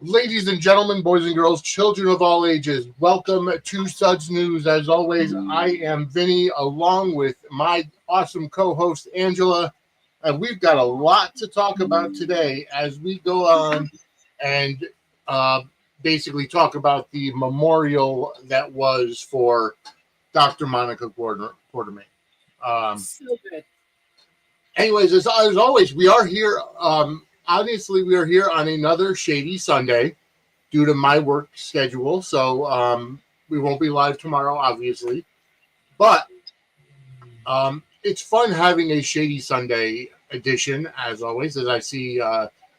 Ladies and gentlemen, boys and girls, children of all ages, welcome to Suds News. As always, I am Vinny, along with my awesome co-host, Angela, and we've got a lot to talk about today as we go on and basically talk about the memorial that was for Dr. Monica Quartermaine. So good. Anyways, as always, we are here. Obviously, we are here on another shady Sunday due to my work schedule. So we won't be live tomorrow, obviously. But it's fun having a shady Sunday edition, as always, as I see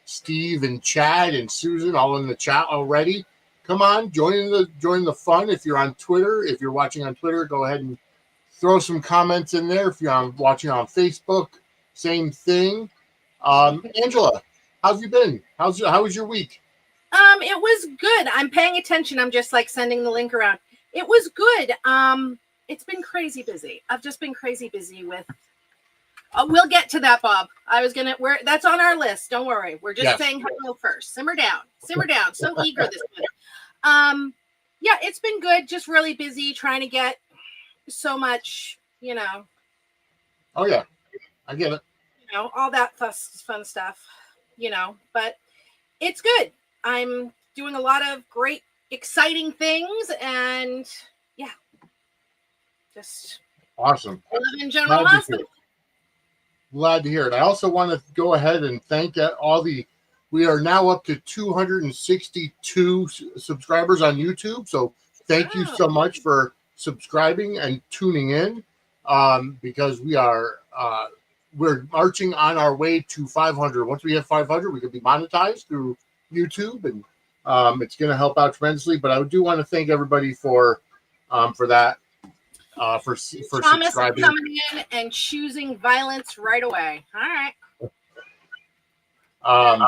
Steve and Chad and Susan all in the chat already. Come on, join the fun. If you're on Twitter, if you're watching on Twitter, go ahead and throw some comments in there. If you're watching on Facebook, same thing. Angela, how have you been? How was your week? It was good. I'm paying attention. I'm just like sending the link around. It was good. It's been crazy busy. I've just been crazy busy with. We'll get to that, Bob. That's on our list. Don't worry. We're just saying hello first. Simmer down. Simmer down. So eager this morning. Yeah, it's been good. Just really busy trying to get so much. Oh yeah, I get it. All that fun stuff. But it's good. I'm doing a lot of great, exciting things, and yeah, just awesome. I live in General Hospital. Glad to hear it. I also want to go ahead and thank we are now up to 262 subscribers on YouTube. So thank you so much for subscribing and tuning in, because we're marching on our way to 500. Once we hit 500, we could be monetized through YouTube, and it's going to help out tremendously. But I do want to thank everybody for that, for Thomas subscribing, coming in and choosing violence right away. All right.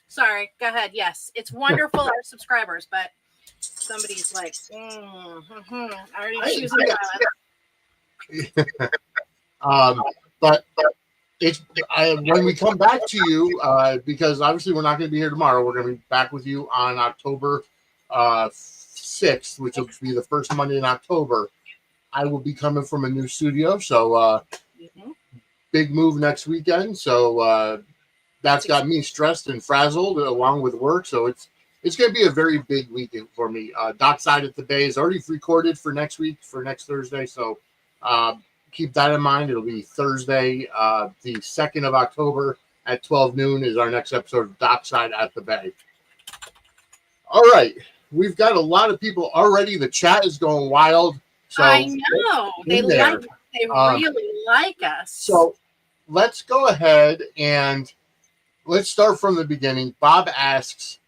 Sorry, go ahead. Yes, it's wonderful, our subscribers, but somebody's like, already choosing violence. But when we come back to you, because obviously we're not going to be here tomorrow, we're going to be back with you on October 6th, which will be the first Monday in October. I will be coming from a new studio, so big move next weekend. So that's got me stressed and frazzled along with work. So it's going to be a very big weekend for me. Dockside at the Bay is already recorded for next week, for next Thursday. So keep that in mind. It'll be Thursday, the 2nd of October at 12 noon is our next episode of Dockside at the Bay. All right. We've got a lot of people already. The chat is going wild. So I know. They really like us. So let's go ahead and let's start from the beginning. Bob asks,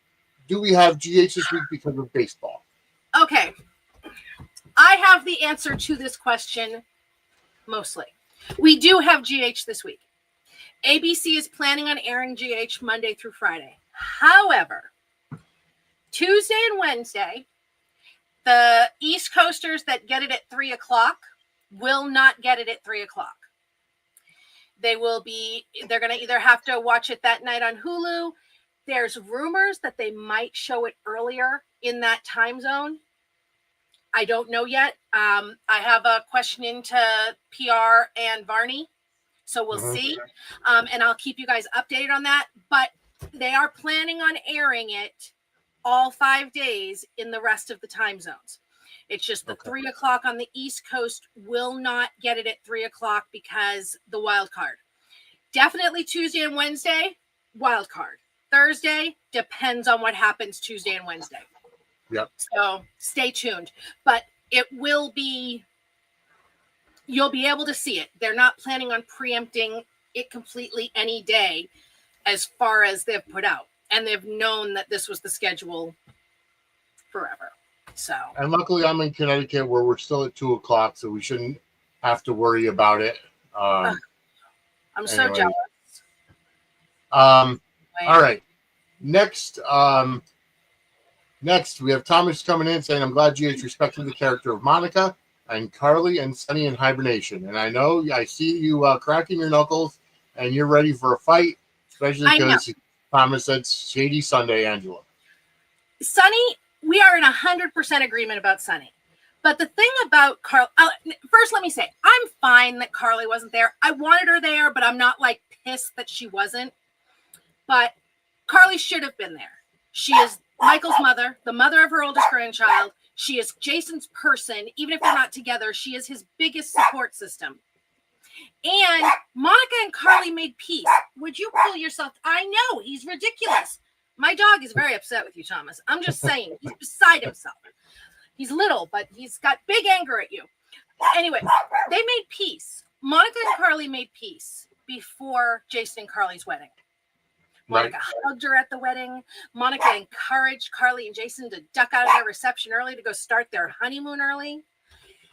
do we have GH this week because of baseball? Okay. I have the answer to this question. Mostly. We do have GH this week. ABC is planning on airing GH Monday through Friday. However, Tuesday and Wednesday, the East Coasters that get it at 3 o'clock will not get it at 3 o'clock. They're going to either have to watch it that night on Hulu. There's rumors that they might show it earlier in that time zone. I don't know yet. I have a question into PR and Varney, so we'll see. And I'll keep you guys updated on that. But they are planning on airing it all 5 days in the rest of the time zones. It's just the 3 o'clock on the East Coast will not get it at 3 o'clock because the wild card. Definitely Tuesday and Wednesday, wild card. Thursday depends on what happens Tuesday and Wednesday. Yep. So stay tuned, but you'll be able to see it. They're not planning on preempting it completely any day as far as they've put out. And they've known that this was the schedule forever. So. And luckily I'm in Connecticut where we're still at 2 o'clock, so we shouldn't have to worry about it. I'm so jealous. All right. Next, we have Thomas coming in saying, I'm glad GH respected the character of Monica and Carly and Sunny in hibernation. And I see you cracking your knuckles and you're ready for a fight, especially because Thomas said shady Sunday, Angela. Sunny, we are in 100% agreement about Sunny. But the thing about Carly, first let me say, I'm fine that Carly wasn't there. I wanted her there, but I'm not like pissed that she wasn't. But Carly should have been there. She is Michael's mother, the mother of her oldest grandchild. She is Jason's person. Even if they're not together, she is his biggest support system. And Monica and Carly made peace. Would you pull yourself? I know, he's ridiculous. My dog is very upset with you, Thomas. I'm just saying, he's beside himself. He's little, but he's got big anger at you. Anyway, they made peace. Monica and Carly made peace before Jason and Carly's wedding. Monica hugged her at the wedding. Monica encouraged Carly and Jason to duck out of their reception early to go start their honeymoon early.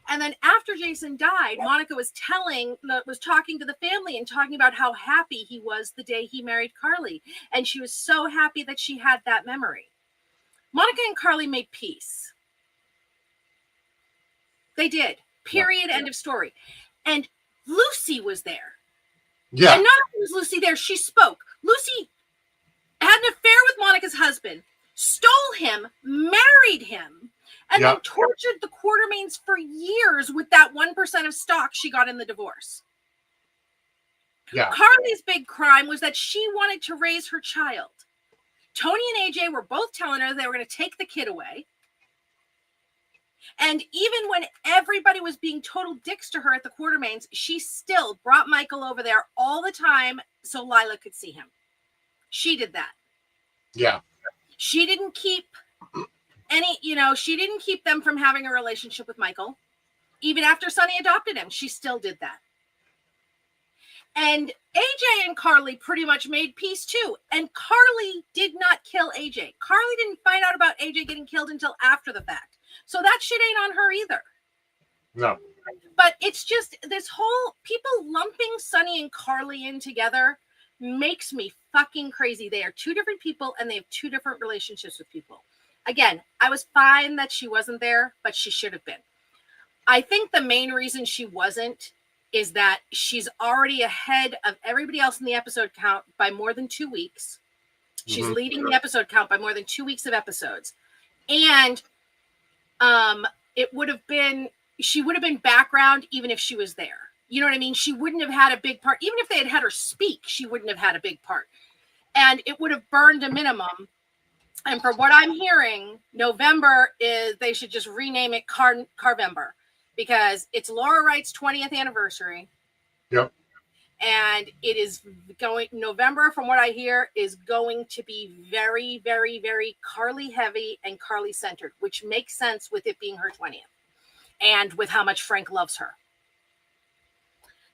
And then after Jason died, Monica was talking to the family and talking about how happy he was the day he married Carly. And she was so happy that she had that memory. Monica and Carly made peace. They did. Period. End of story. And Lucy was there. Yeah. And not only was Lucy there, she spoke. Lucy had an affair with Monica's husband, stole him, married him, and then tortured the Quartermaines for years with that 1% of stock she got in the divorce. Yeah. Carly's big crime was that she wanted to raise her child. Tony and AJ were both telling her they were going to take the kid away. And even when everybody was being total dicks to her at the Quartermaines, she still brought Michael over there all the time so Lila could see him. She did that. Yeah. She didn't keep she didn't keep them from having a relationship with Michael. Even after Sonny adopted him, she still did that. And AJ and Carly pretty much made peace too. And Carly did not kill AJ. Carly didn't find out about AJ getting killed until after the fact. So that shit ain't on her either. No. But it's just this whole people lumping Sonny and Carly in together makes me fucking crazy. They are two different people and they have two different relationships with people. Again, I was fine that she wasn't there, but she should have been. I think the main reason she wasn't is that she's already ahead of everybody else in the episode count by more than 2 weeks. She's leading the episode count by more than 2 weeks of episodes. And she would have been background even if she was there. You know what I mean? She wouldn't have had a big part. Even if they had her speak, she wouldn't have had a big part. And it would have burned a minimum. And from what I'm hearing, November is, they should just rename it Carvember because it's Laura Wright's 20th anniversary. Yep. And it is going, November, from what I hear, is going to be very, very, very Carly heavy and Carly centered, which makes sense with it being her 20th and with how much Frank loves her.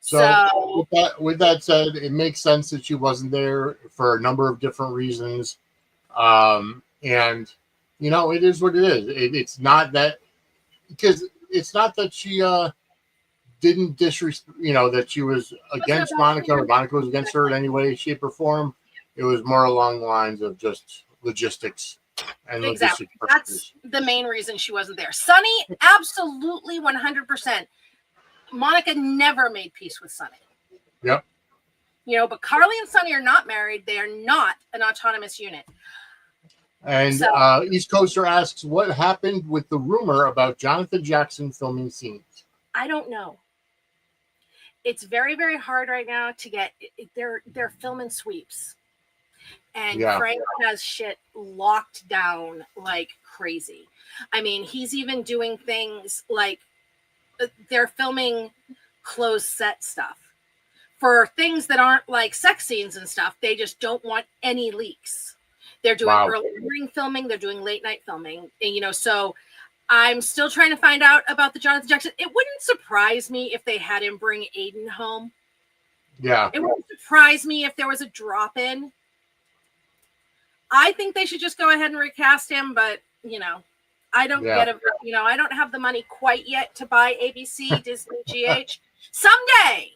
So with that said, it makes sense that she wasn't there for a number of different reasons. And, it is what it is. It's not that, because it's not that she didn't disrespect, that she was against Monica or Monica was against her in any way, shape, or form. It was more along the lines of just logistics. And exactly. That's the main reason she wasn't there. Sonny, absolutely 100%. Monica never made peace with Sonny. Yep. But Carly and Sonny are not married. They are not an autonomous unit. And East Coaster asks, what happened with the rumor about Jonathan Jackson filming scenes? I don't know. It's very, very hard right now to get. They're filming sweeps. And Frank has shit locked down like crazy. I mean, he's even doing things like they're filming closed set stuff for things that aren't like sex scenes and stuff. They just don't want any leaks. They're doing early morning filming. They're doing late night filming. And, so I'm still trying to find out about the Jonathan Jackson. It wouldn't surprise me if they had him bring Aiden home. Yeah. It wouldn't surprise me if there was a drop in. I think they should just go ahead and recast him, but I don't I don't have the money quite yet to buy ABC, Disney, GH. Someday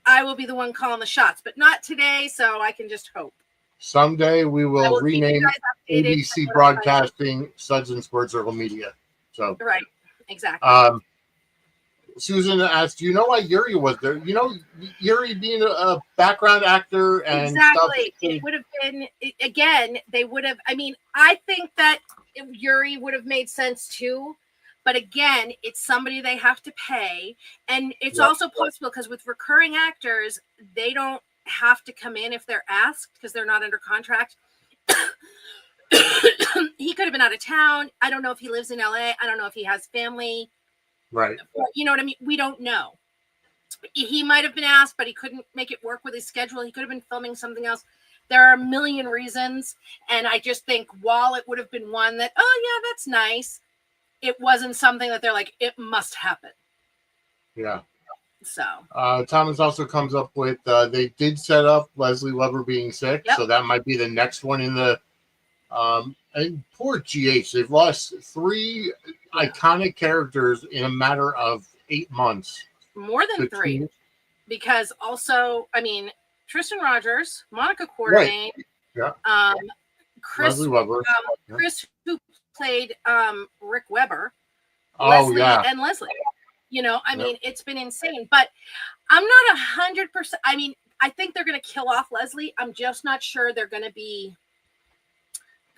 I will be the one calling the shots, but not today, so I can just hope. Someday we will rename ABC Broadcasting Suds and Squirt Circle Media. So right, exactly. Susan asked, do you know why Yuri was there? Yuri being a background actor and exactly. Stuff. It would have been, again, they would have, I think that Yuri would have made sense too. But again, it's somebody they have to pay. And it's also possible because with recurring actors, they don't have to come in if they're asked because they're not under contract. He could have been out of town. I don't know if he lives in LA. I don't know if he has family. Right. You know what I mean? We don't know. He might have been asked, but he couldn't make it work with his schedule. He could have been filming something else. There are a million reasons. And I just think while it would have been one that, oh, yeah, that's nice, it wasn't something that they're like, it must happen. Yeah. So. Thomas also comes up with, they did set up Leslie Weber being sick. So that might be the next one in the, and poor GH, they've lost 3 iconic characters in a matter of 8 months. More than 3. Because also, I mean, Tristan Rogers, Monica Quartermaine, Chris, Leslie Weber. Chris, who played Rick Weber, Leslie and Leslie. You know, I mean, it's been insane. But I'm not 100%. I mean, I think they're going to kill off Leslie. I'm just not sure they're going to be.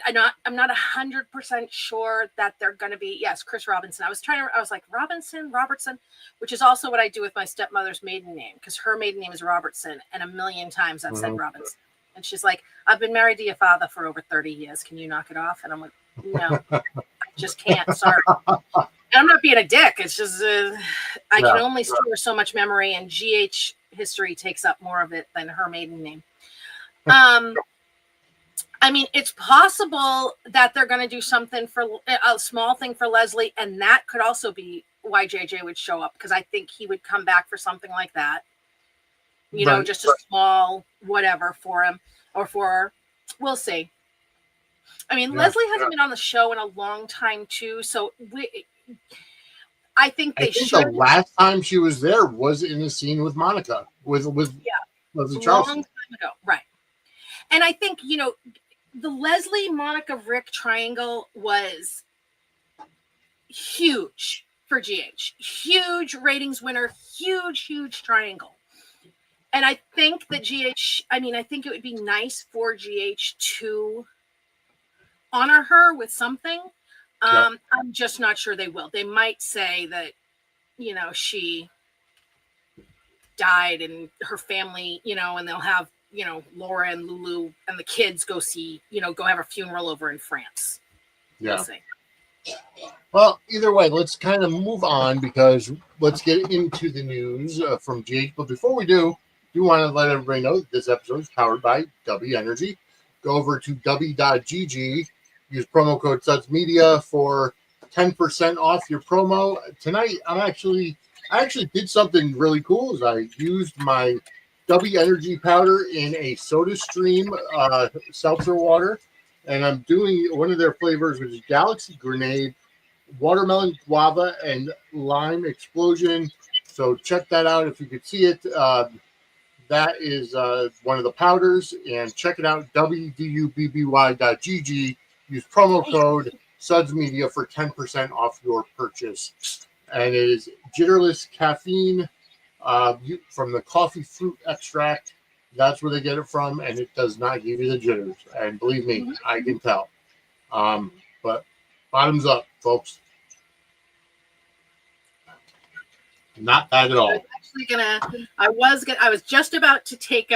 I'm not 100% sure that they're going to be. Yes, Chris Robinson. I was like Robertson, which is also what I do with my stepmother's maiden name because her maiden name is Robertson, and a million times I've said Robinson. And she's like, I've been married to your father for over 30 years. Can you knock it off? And I'm like, no, I just can't. Sorry. And I'm not being a dick. It's just I can only store so much memory, and GH history takes up more of it than her maiden name. I mean, it's possible that they're going to do something for a small thing for Leslie, and that could also be why JJ would show up because I think he would come back for something like that. You know, just a small whatever for him or for her. We'll see. I mean, Leslie hasn't been on the show in a long time too, so I think they should. The last time she was there was in the scene with Monica with Leslie Charleston. Long time ago, right? And I think the Leslie Monica Rick triangle was huge for GH, huge ratings winner, huge triangle. And I think that I think it would be nice for GH to honor her with something. I'm just not sure they will. They might say that, she died and her family, and they'll have, Laura and Lulu and the kids go see, go have a funeral over in France. Yeah. Well, either way, let's kind of move on because let's get into the news from GH. But before we do want to let everybody know that this episode is powered by W Energy. Go over to w.gg, use promo code Suds Media for 10% off your promo. Tonight, I actually did something really cool. Is I used my W Energy powder in a SodaStream seltzer water, and I'm doing one of their flavors, which is Galaxy Grenade, Watermelon Guava, and Lime Explosion. So check that out if you could see it. That is one of the powders, and check it out, wdubby.gg. Use promo code Suds Media for 10% off your purchase. And it is jitterless caffeine from the coffee fruit extract. That's where they get it from, and it does not give you the jitters. And believe me, I can tell. But bottoms up, folks. Not bad at all. I was just about to take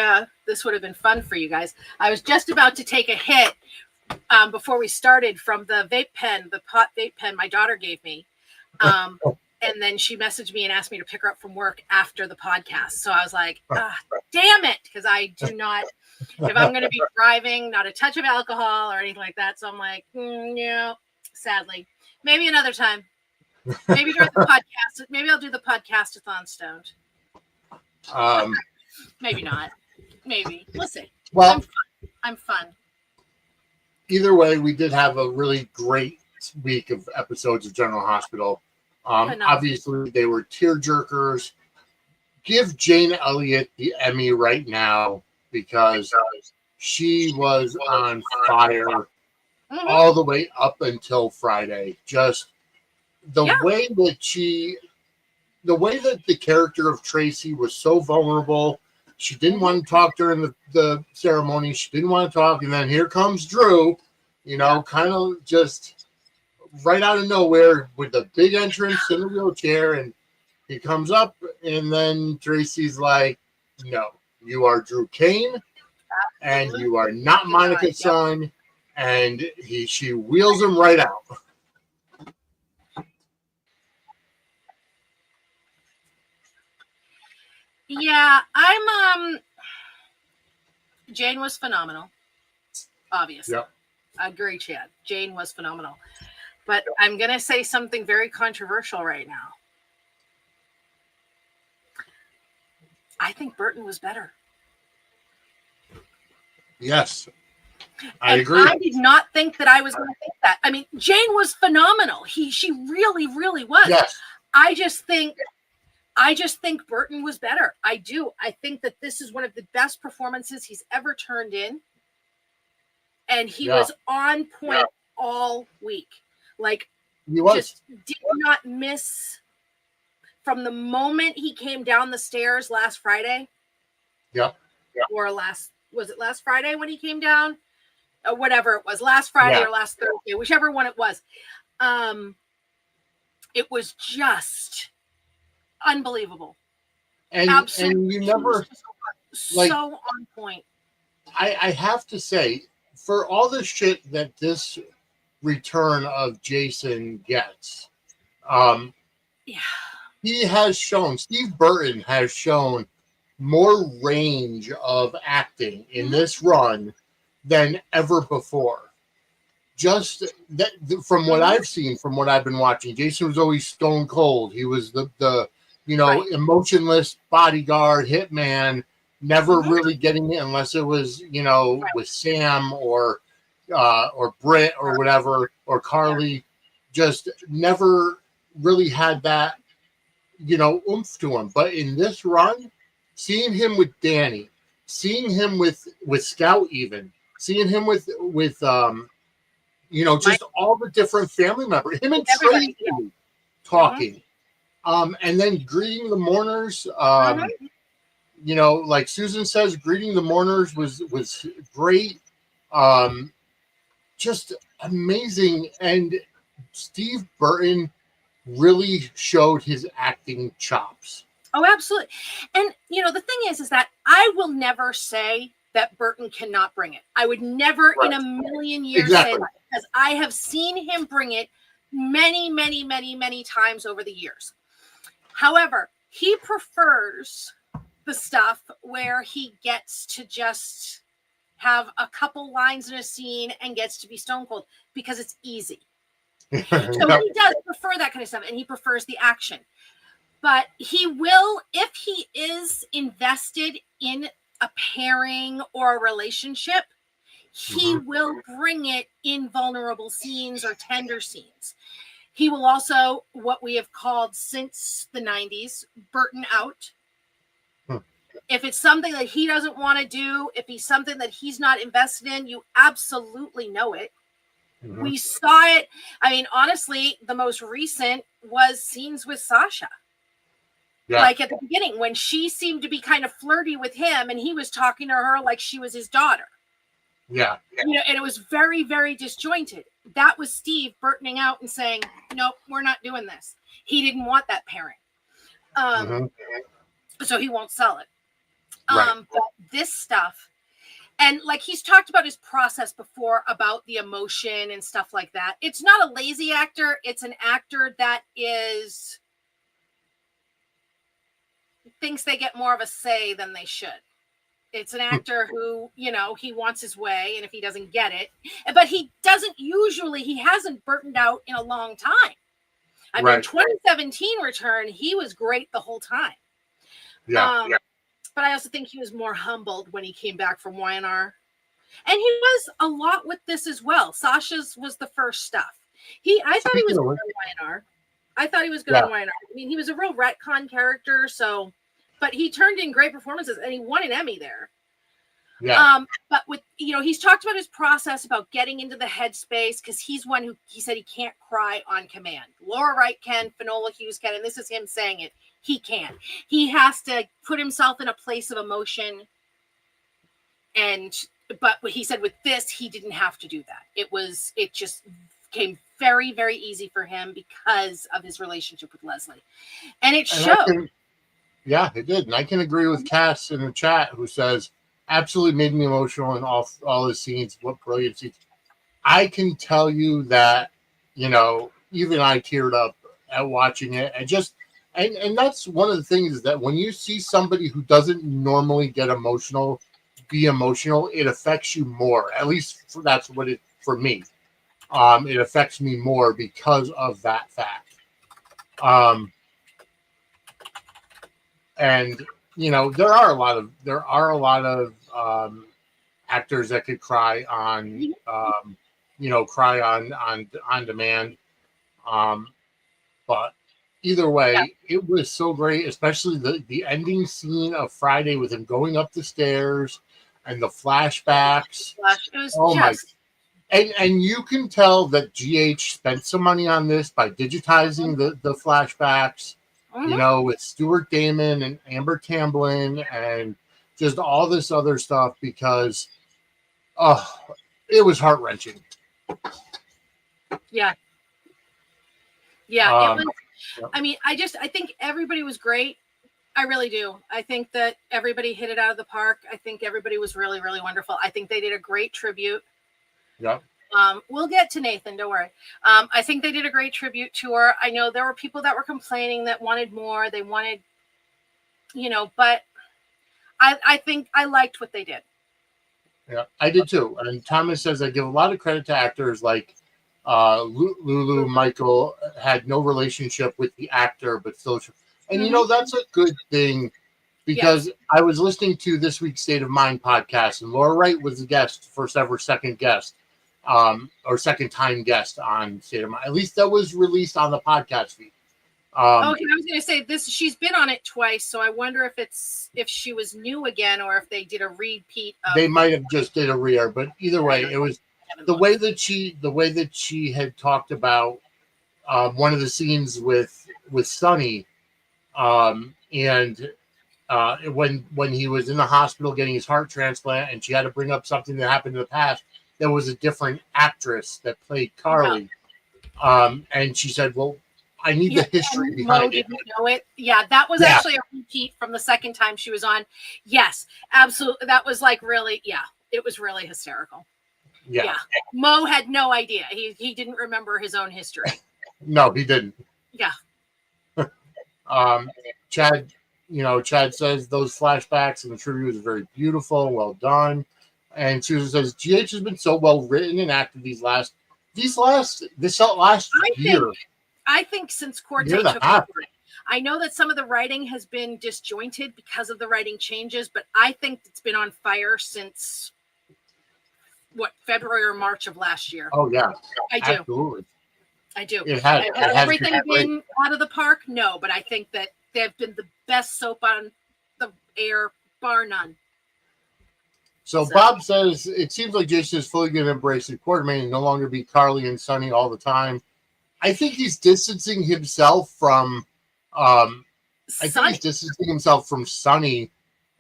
this would have been fun for you guys. I was just about to take a hit before we started from the pot vape pen my daughter gave me. And then she messaged me and asked me to pick her up from work after the podcast. So I was like, damn it. Because I do not, if I'm going to be driving, not a touch of alcohol or anything like that. So I'm like, sadly, maybe another time. Maybe during the podcast. Maybe I'll do the podcast-a-thon stoned. Maybe not. Maybe. We'll see. Well, I'm fun. Either way, we did have a really great week of episodes of General Hospital. Obviously, they were tearjerkers. Give Jane Elliott the Emmy right now because she was on fire all the way up until Friday. Just the way that the character of Tracy was so vulnerable. She didn't want to talk during the ceremony. She didn't want to talk. And then here comes Drew, kind of just right out of nowhere with a big entrance in a wheelchair, and he comes up, and then Tracy's like, "No, you are Drew Kane, and you are not Monica's son." And she wheels him right out. Yeah, Jane was phenomenal. Obviously. Yep. I agree, Chad. Jane was phenomenal. But I'm going to say something very controversial right now. I think Burton was better. Yes, I agree. I did not think that I was going to think that. I mean, Jane was phenomenal. She really, really was. Yes. I just think Burton was better. I do. I think that this is one of the best performances he's ever turned in. And he was on point all week. Like, he was. Just did not miss from the moment he came down the stairs last Friday. Yep. Or was it last Friday when he came down? Or whatever it was, last Friday or last Thursday, whichever one it was. It was just unbelievable. And you never so on point. I have to say, for all the shit that this return of Jason gets, he has shown, Steve Burton has shown more range of acting in this run than ever before. Just that, from what I've seen, from what I've been watching, Jason was always stone cold. He was the emotionless bodyguard hitman, never really getting it unless it was with Sam or Britt or whatever, or Carly. Just never really had that oomph to him. But in this run, seeing him with Danny, seeing him with Scout, even seeing him with just all the different family members, him and Tracy talking, and then greeting the mourners. Like Susan says, greeting the mourners was great. Just amazing. And Steve Burton really showed his acting chops. Oh, absolutely. And, the thing is that I will never say that Burton cannot bring it. I would never in a million years say that, because I have seen him bring it many, many, many, many times over the years. However, he prefers the stuff where he gets to just have a couple lines in a scene and gets to be stone cold because it's easy. So he does prefer that kind of stuff, and he prefers the action. But he will, if he is invested in a pairing or a relationship, he will bring it in vulnerable scenes or tender scenes. He will also, what we have called since the 90s, Burton out. If it's something that he doesn't want to do, if he's something that he's not invested in, you absolutely know it. We saw it. I mean, honestly, the most recent was scenes with Sasha. Like at the beginning, when she seemed to be kind of flirty with him and he was talking to her like she was his daughter. And it was very, very disjointed. That was Steve Burtoning out and saying, nope, we're not doing this. He didn't want that pairing. So he won't sell it. But this stuff, and like he's talked about his process before about the emotion and stuff like that. It's not a lazy actor. It's an actor that thinks they get more of a say than they should. It's an actor who, he wants his way, and if he doesn't get it, but he hasn't Burtoned out in a long time. I mean, 2017 return, he was great the whole time. But I also think he was more humbled when he came back from Y&R. And he was a lot with this as well. Sasha's was the first stuff. I thought he was good on Y&R. I thought he was good on Y&R. I mean, he was a real retcon character, but he turned in great performances, and he won an Emmy there. But with, he's talked about his process about getting into the headspace, because he's one who, he said he can't cry on command. Laura Wright can, Finola Hughes can, and this is him saying it. He can't. He has to put himself in a place of emotion. But what he said with this, he didn't have to do that. It just became very, very easy for him because of his relationship with Leslie. And it showed. Yeah, it did. And I can agree with Cass in the chat who says, absolutely made me emotional in all his scenes. What brilliant scenes. I can tell you that, even I teared up at watching it. And that's one of the things is that when you see somebody who doesn't normally get emotional, be emotional, it affects you more. At least that's what it for me. It affects me more because of that fact. And there are a lot of actors that could cry on on demand. But either way, it was so great, especially the ending scene of Friday with him going up the stairs and the flashbacks. It was my. And you can tell that GH spent some money on this by digitizing the flashbacks, with Stuart Damon and Amber Tamblyn and just all this other stuff because, it was heart-wrenching. Yeah. Yeah, it was. I mean, I think everybody was great. I really do. I think that everybody hit it out of the park. I think everybody was really, really wonderful. I think they did a great tribute. Yeah. We'll get to Nathan, don't worry. I think they did a great tribute to her. I know there were people that were complaining that wanted more. They wanted, but I think I liked what they did. Yeah, I did too. And Thomas says I give a lot of credit to actors like Lulu Michael had no relationship with the actor, but still. And that's a good thing because I was listening to this week's State of Mind podcast, and Laura Wright was the guest, first ever second guest, or second time guest on State of Mind. At least that was released on the podcast feed. Okay, I was going to say this. She's been on it twice, so I wonder if she was new again or if they did a repeat. They might have just did a re-air, but either way, it was the way that she had talked about one of the scenes with Sonny, and when he was in the hospital getting his heart transplant, and she had to bring up something that happened in the past. There was a different actress that played Carly, and she said, "Well, I need the history behind it." Didn't know it. Yeah, that was actually a repeat from the second time she was on. Yes, absolutely. That was like really, it was really hysterical. Yeah. Mo had no idea. He didn't remember his own history. No, he didn't. Yeah. Chad says those flashbacks and the tribute was very beautiful, well done. And Susan says GH has been so well written and acted this last year. I think since Quartermaine took over, I know that some of the writing has been disjointed because of the writing changes, but I think it's been on fire since February or March of last year. Oh yeah, I do. Absolutely. I do. Has everything been out of the park? No, but I think that they've been the best soap on the air, bar none. So Bob says it seems like Jason is fully going to embrace it. Quartermaine and no longer be Carly and Sonny all the time. I think he's distancing himself from. I think he's distancing himself from Sonny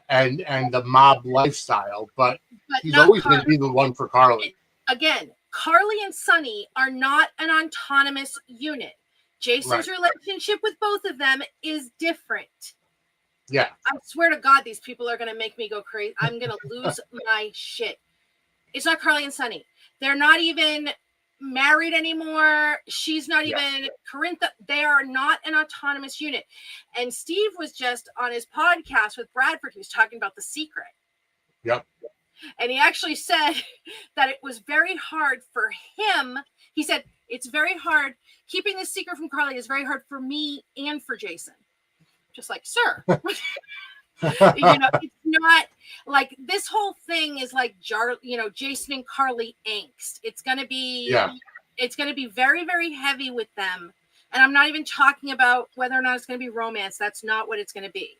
and the mob lifestyle, but he's always going to be the one for Carly. Again, Carly and Sonny are not an autonomous unit. Jason's relationship with both of them is different. Yeah. I swear to God, these people are going to make me go crazy. I'm going to lose my shit. It's not Carly and Sonny. They're not even married anymore. She's not even Corintha. They are not an autonomous unit. And Steve was just on his podcast with Bradford. He was talking about The Secret. Yep. And he actually said that it was very hard for him. He said, it's very hard. Keeping this secret from Carly is very hard for me and for Jason. Just like, sir. It's not like this whole thing is like Jason and Carly angst. It's gonna be very, very heavy with them. And I'm not even talking about whether or not it's gonna be romance. That's not what it's gonna be.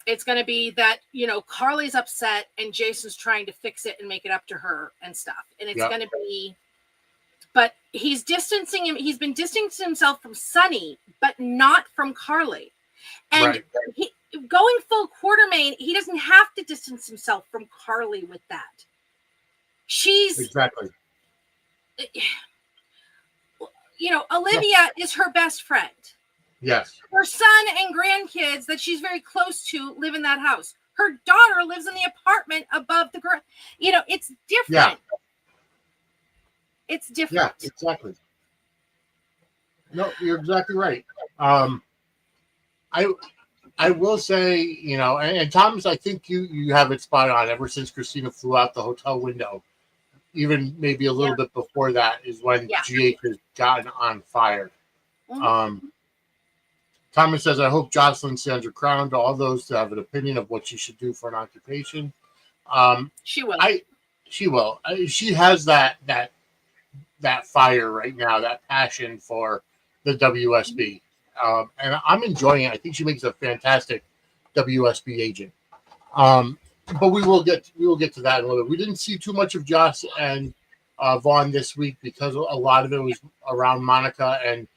It's gonna be that, Carly's upset and Jason's trying to fix it and make it up to her and stuff. And it's gonna be, but he's been distancing himself from Sonny, but not from Carly. And going full Quartermaine, he doesn't have to distance himself from Carly with that. She's exactly. Olivia is her best friend. Yes. Her son and grandkids that she's very close to live in that house. Her daughter lives in the apartment above the girl. It's different. Yeah. It's different. Yeah, exactly. No, you're exactly right. I will say, and Thomas, I think you have it spot on. Ever since Christina flew out the hotel window, even maybe a little bit before that, is when GH has gotten on fire. Mm-hmm. Thomas says, I hope Jocelyn stands her crown to all those that have an opinion of what she should do for an occupation. She will. She will. She has that fire right now, that passion for the WSB. And I'm enjoying it. I think she makes a fantastic WSB agent. But we will get to that in a little bit. We didn't see too much of Joss and Vaughn this week because a lot of it was around Monica and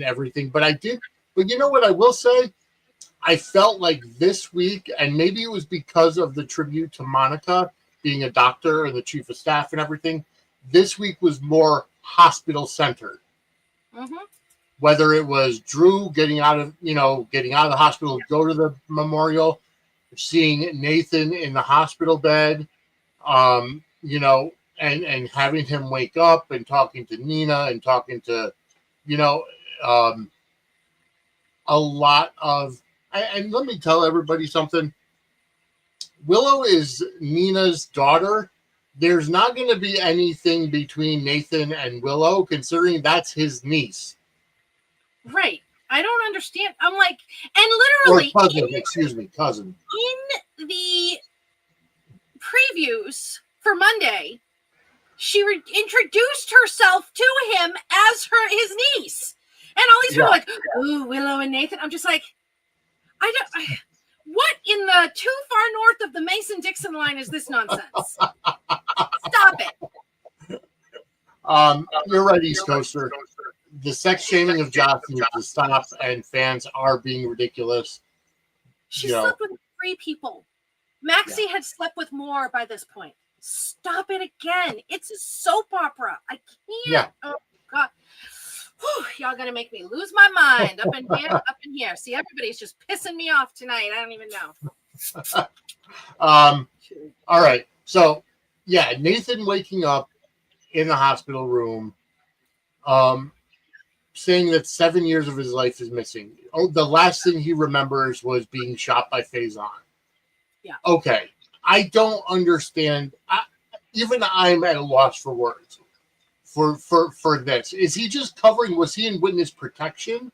everything. But I did. But you know what I will say? I felt like this week, and maybe it was because of the tribute to Monica being a doctor and the chief of staff and everything. This week was more hospital centered. Mm-hmm. Whether it was Drew getting out of the hospital, go to the memorial, seeing Nathan in the hospital bed, and having him wake up and talking to Nina and talking to, a lot of, and let me tell everybody something. Willow is Nina's daughter. There's not going to be anything between Nathan and Willow, considering that's his niece. Right. I don't understand. I'm like, and literally, cousin. In the previews for Monday, she introduced herself to him as his niece, and all these people are like, "Ooh, Willow and Nathan." I'm just like, what in the too far north of the Mason-Dixon line is this nonsense? Stop it. You're right, East Coaster. The sex shaming of Joss needs to stop, and fans are being ridiculous. She slept with 3 people. Maxie had slept with more by this point. Stop it again. It's a soap opera. I can't. Yeah. Oh, God. Whew, y'all gonna make me lose my mind up in here. See, everybody's just pissing me off tonight. I don't even know. All right. So, Nathan waking up in the hospital room, saying that 7 years of his life is missing. Oh, the last thing he remembers was being shot by Faison. Yeah. Okay. I don't understand. Even I'm at a loss for words for this. Is he just covering? Was he in witness protection?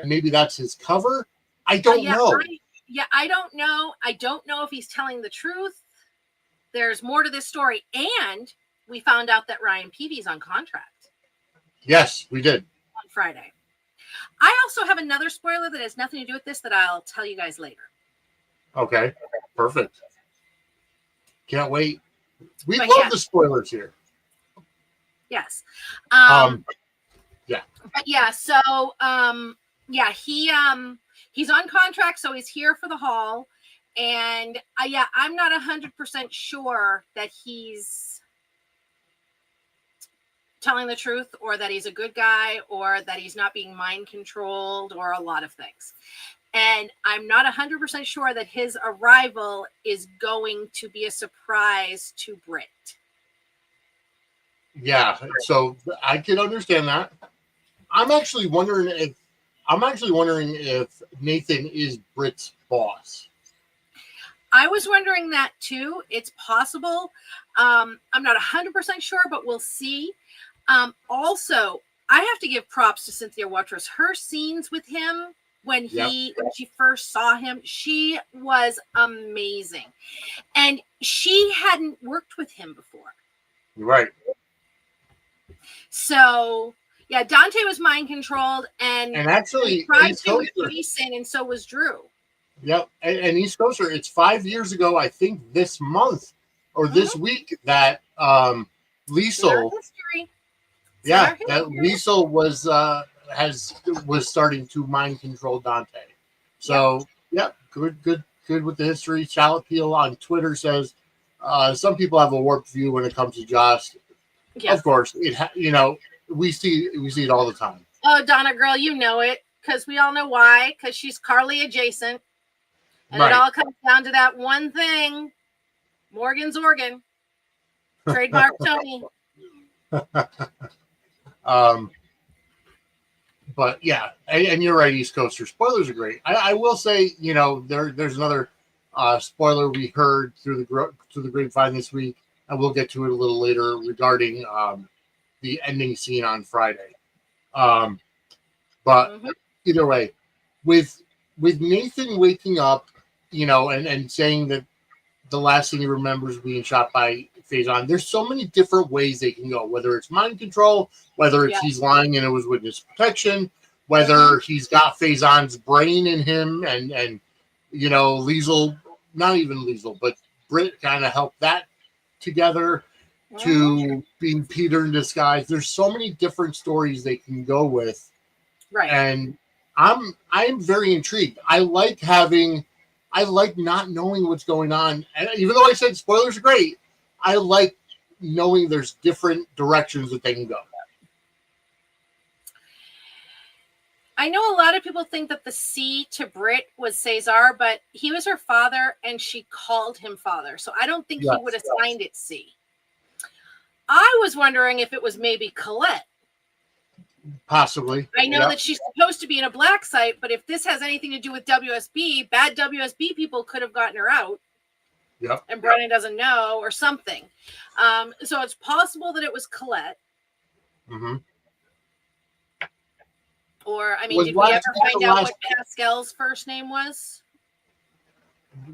Maybe that's his cover. I don't know. I don't know. I don't know if he's telling the truth. There's more to this story. And we found out that Ryan Peavy's on contract. Yes, we did. On Friday. I also have another spoiler that has nothing to do with this that I'll tell you guys later. Okay, perfect. Can't wait. We love the spoilers here. Yes. Yeah. But yeah, so he's on contract, so he's here for the haul. And I'm not 100% sure that he's telling the truth, or that he's a good guy, or that he's not being mind controlled, or a lot of things. And I'm not 100% sure that his arrival is going to be a surprise to Britt. Yeah, so I can understand that. I'm actually wondering if Nathan is Britt's boss. I was wondering that too. It's possible. I'm not 100% sure, but we'll see. Also, I have to give props to Cynthia Watros. Her scenes with him when she first saw him, she was amazing. And she hadn't worked with him before. Right. So, Dante was mind controlled, and actually, he tried to with Jason, and so was Drew. Yep, and East Coaster, it's 5 years ago, I think this month or this week, that Liesel, Liesel was starting to mind control Dante. So good with the history. Shallot Peel on Twitter says some people have a warped view when it comes to Joss. Yeah. Of course, We see it all the time. Oh, Donna girl, you know it, because we all know why, because she's Carly adjacent. And Right. it all comes down to that one thing. Morgan's organ. Trademark Tony. But yeah, and you're right, East Coaster. Spoilers are great. I will say, there's another spoiler we heard through the grapevine this week, and we'll get to it a little later regarding the ending scene on Friday. But either way, with Nathan waking up, and saying that the last thing he remembers being shot by Faison, there's so many different ways they can go, whether it's mind control, whether it's he's lying and it was witness protection, whether he's got Faison's brain in him and Liesel, not even Liesel, but Britt kind of helped that together to being Peter in disguise. There's so many different stories they can go with. Right. And I'm very intrigued. I like not knowing what's going on. And even though I said spoilers are great, I like knowing there's different directions that they can go. I know a lot of people think that the C to Britt was Cesar, but he was her father and she called him father. So I don't think he would have signed it C. I was wondering if it was maybe Colette. Possibly. I know that she's supposed to be in a black site, but if this has anything to do with WSB, bad WSB people could have gotten her out. Yep. And Brennan doesn't know or something. So it's possible that it was Colette. Mm-hmm. Or, I mean, did we ever find out what Pascal's first name was?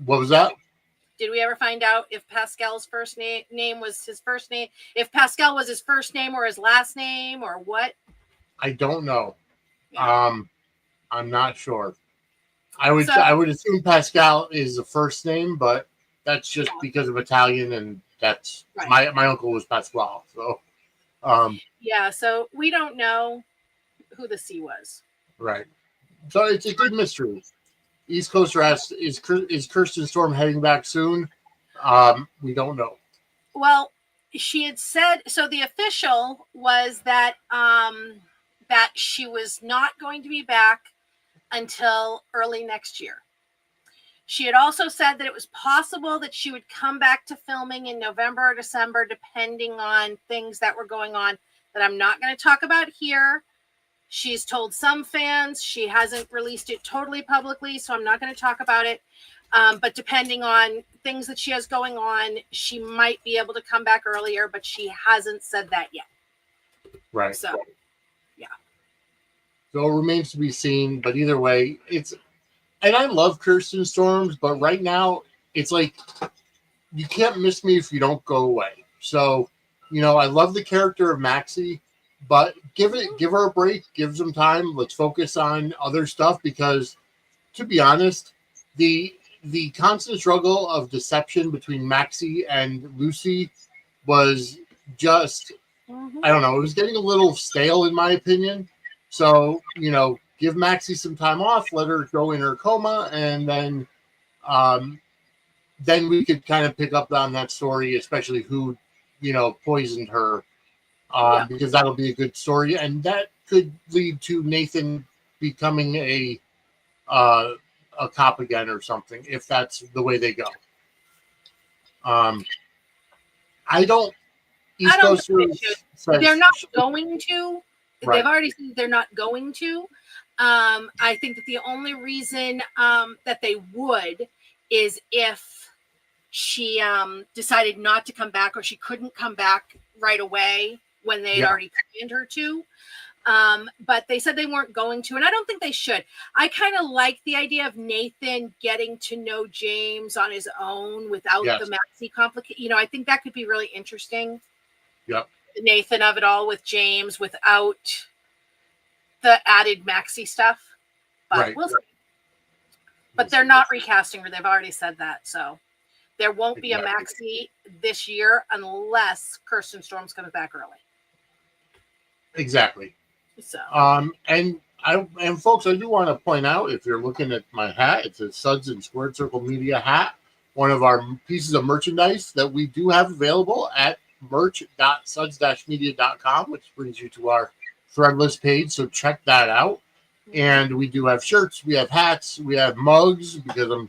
What was that? Did we ever find out if Pascal's first name was his first name? If Pascal was his first name or his last name or what? I don't know. Yeah. I'm not sure. I would assume Pascal is the first name, but that's just because of Italian, and that's my uncle was Pasquale. So so we don't know who the C was. Right. So it's a good mystery. East Coaster asks, is Kirsten Storm heading back soon? We don't know. Well, she had said, so the official was that that she was not going to be back until early next year. She had also said that it was possible that she would come back to filming in November or December, depending on things that were going on that I'm not going to talk about here. She's told some fans, she hasn't released it totally publicly, so I'm not going to talk about it. But depending on things that she has going on, she might be able to come back earlier, but she hasn't said that yet. Right. So, yeah. So it remains to be seen, but either way, and I love Kirsten Storms, but right now, it's like, you can't miss me if you don't go away. So, I love the character of Maxie, but give her a break, give some time. Let's focus on other stuff, because to be honest, the constant struggle of deception between Maxie and Lucy was just, I don't know, it was getting a little stale in my opinion. So, give Maxie some time off, let her go in her coma, and then we could kind of pick up on that story, especially who, poisoned her. Because that'll be a good story, and that could lead to Nathan becoming a cop again or something, if that's the way they go. I don't think they're not going to. Right. They've already said they're not going to. I think that the only reason that they would is if she decided not to come back, or she couldn't come back right away when they had already planned her to. But they said they weren't going to, and I don't think they should. I kind of like the idea of Nathan getting to know James on his own without the Maxie complication. I think that could be really interesting. Yep. Nathan of it all with James without the added Maxie stuff. But we'll see. But they're not recasting her. They've already said that. So there won't be a Maxie this year unless Kirsten Storm's coming back early. Exactly. So and folks, I do want to point out, if you're looking at my hat, it's a Suds and Squared Circle Media hat, one of our pieces of merchandise that we do have available at merch.suds-media.com, which brings you to our Threadless page. So check that out. And we do have shirts, we have hats, we have mugs, because I'm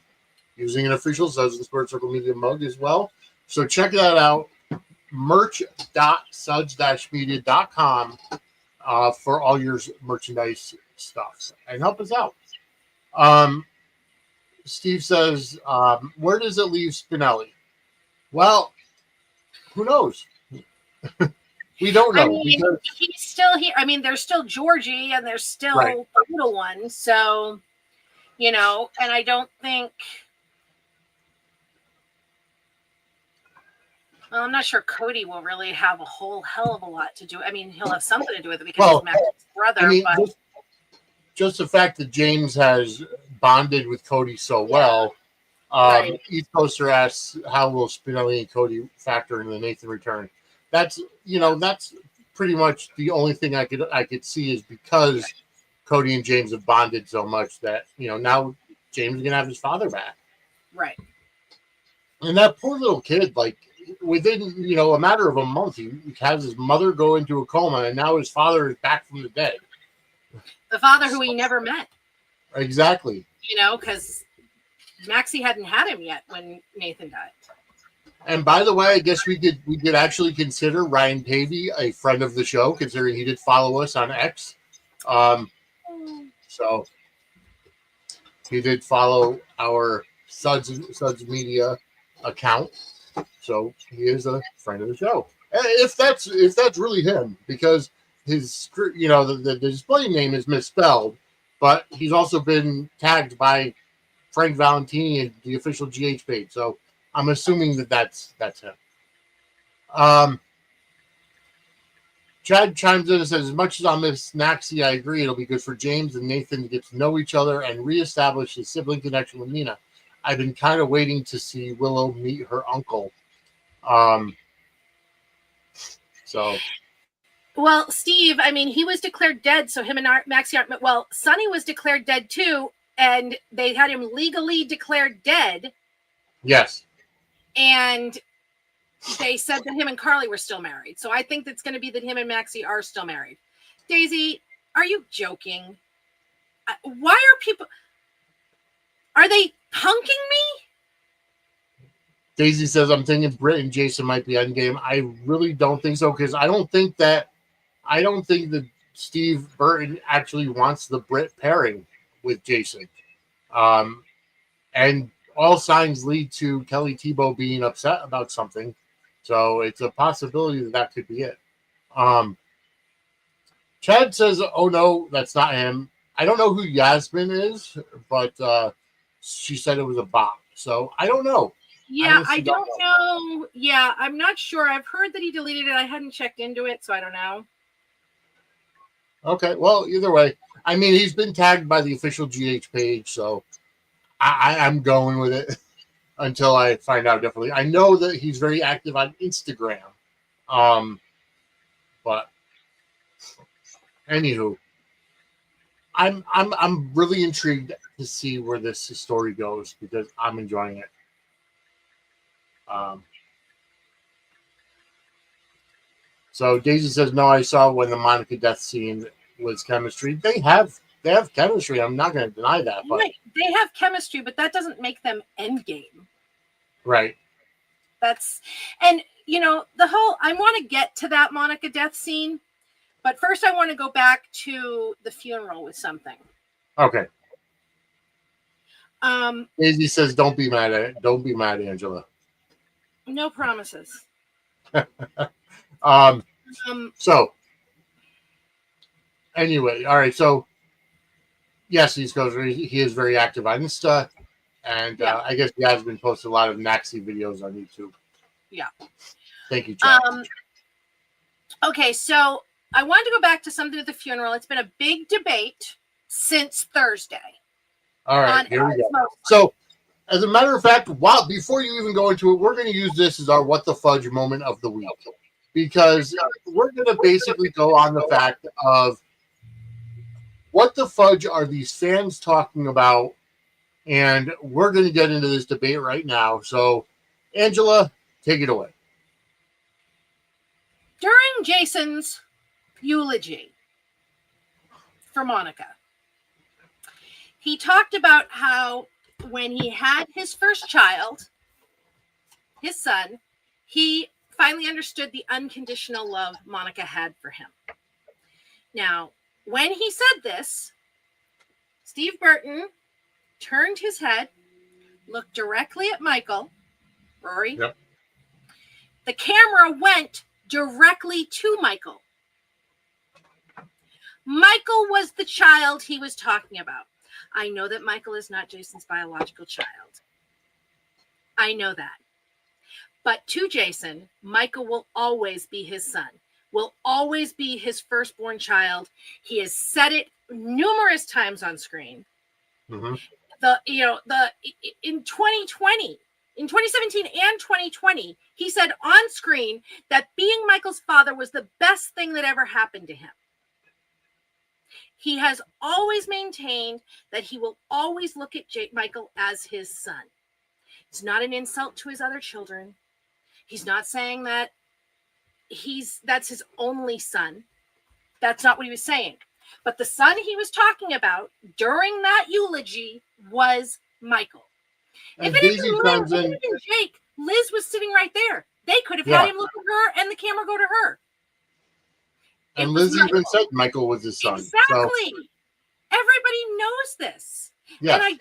using an official Suds and Sports Circle Media mug as well. So check that out. Merch.suds-media.com for all your merchandise stuff. And help us out. Steve says, where does it leave Spinelli? Well, who knows? We don't know. I mean, he's still here. I mean, there's still Georgie and there's still the little one. So, and I don't think. Well, I'm not sure Cody will really have a whole hell of a lot to do. I mean, he'll have something to do with it because he's Max's brother. I mean, but just the fact that James has bonded with Cody so well. East Coaster asks, how will Spinelli and Cody factor in the Nathan return? That's pretty much the only thing I could see, is because Cody and James have bonded so much that now James is gonna have his father back. Right. And that poor little kid, like within a matter of a month, he has his mother go into a coma, and now his father is back from the dead. The father who he never met. Exactly. Because Maxie hadn't had him yet when Nathan died. And by the way, I guess we could actually consider Ryan Pavey a friend of the show, considering he did follow us on X. So he did follow our Suds Media account. So he is a friend of the show. If that's really him, because his the display name is misspelled, but he's also been tagged by Frank Valentini and the official GH page. So I'm assuming that's him. Chad chimes in and says, as much as I'll miss Naxie, I agree it'll be good for James and Nathan to get to know each other and reestablish his sibling connection with Nina. I've been kind of waiting to see Willow meet her uncle. Well, Steve, I mean, he was declared dead, so him and Maxie aren't. Well, Sonny was declared dead too, and they had him legally declared dead. Yes. And they said that him and Carly were still married. So I think that's going to be that him and Maxie are still married. Daisy, are you joking? Why are people... Are they punking me? Daisy says, I'm thinking Britt and Jason might be endgame. I really don't think so, because I don't think that Steve Burton actually wants the Britt pairing with Jason. And all signs lead to Kelly Tebow being upset about something. So it's a possibility that could be it. Chad says, oh no, that's not him. I don't know who Yasmin is, but she said it was a bot. So I don't know. Yeah, I don't know. Yeah, I'm not sure. I've heard that he deleted it. I hadn't checked into it, so I don't know. Okay, well, either way. I mean, he's been tagged by the official GH page, so I'm going with it until I find out differently. I know that he's very active on Instagram. But anywho, I'm really intrigued to see where this story goes, because I'm enjoying it. So Daisy says, no, I saw when the Monica death scene was chemistry. They have chemistry. I'm not going to deny that. But right. They have chemistry, but that doesn't make them endgame. Right. And the whole, I want to get to that Monica death scene, but first I want to go back to the funeral with something. Okay. Daisy says, don't be mad, Angela. No promises. So anyway, all right. So yes, he is very active on Insta, and I guess he has been posting a lot of Naxie videos on YouTube. Yeah. Thank you, Chad. Okay, so I wanted to go back to something at the funeral. It's been a big debate since Thursday. All right, here we go. So, as a matter of fact, before you even go into it, we're going to use this as our what the fudge moment of the week, because we're going to basically go on the fact of what the fudge are these fans talking about, and we're going to get into this debate right now. So, Angela, take it away. During Jason's eulogy for Monica, he talked about how when he had his first child, his son, he finally understood the unconditional love Monica had for him. Now, when he said this, Steve Burton turned his head, looked directly at Michael. Rory. Yep. The camera went directly to Michael. Michael was the child he was talking about. I know that Michael is not Jason's biological child. I know that. But to Jason, Michael will always be his son, will always be his firstborn child. He has said it numerous times on screen. Mm-hmm. In 2020, in 2017 and 2020, he said on screen that being Michael's father was the best thing that ever happened to him. He has always maintained that he will always look at Michael as his son. It's not an insult to his other children. He's not saying that that's his only son. That's not what he was saying. But the son he was talking about during that eulogy was Michael. And if it had been Jake, Liz was sitting right there. They could have had him look at her and the camera go to her. And Liz even said Michael was his son. Exactly. So. Everybody knows this. Yeah. And I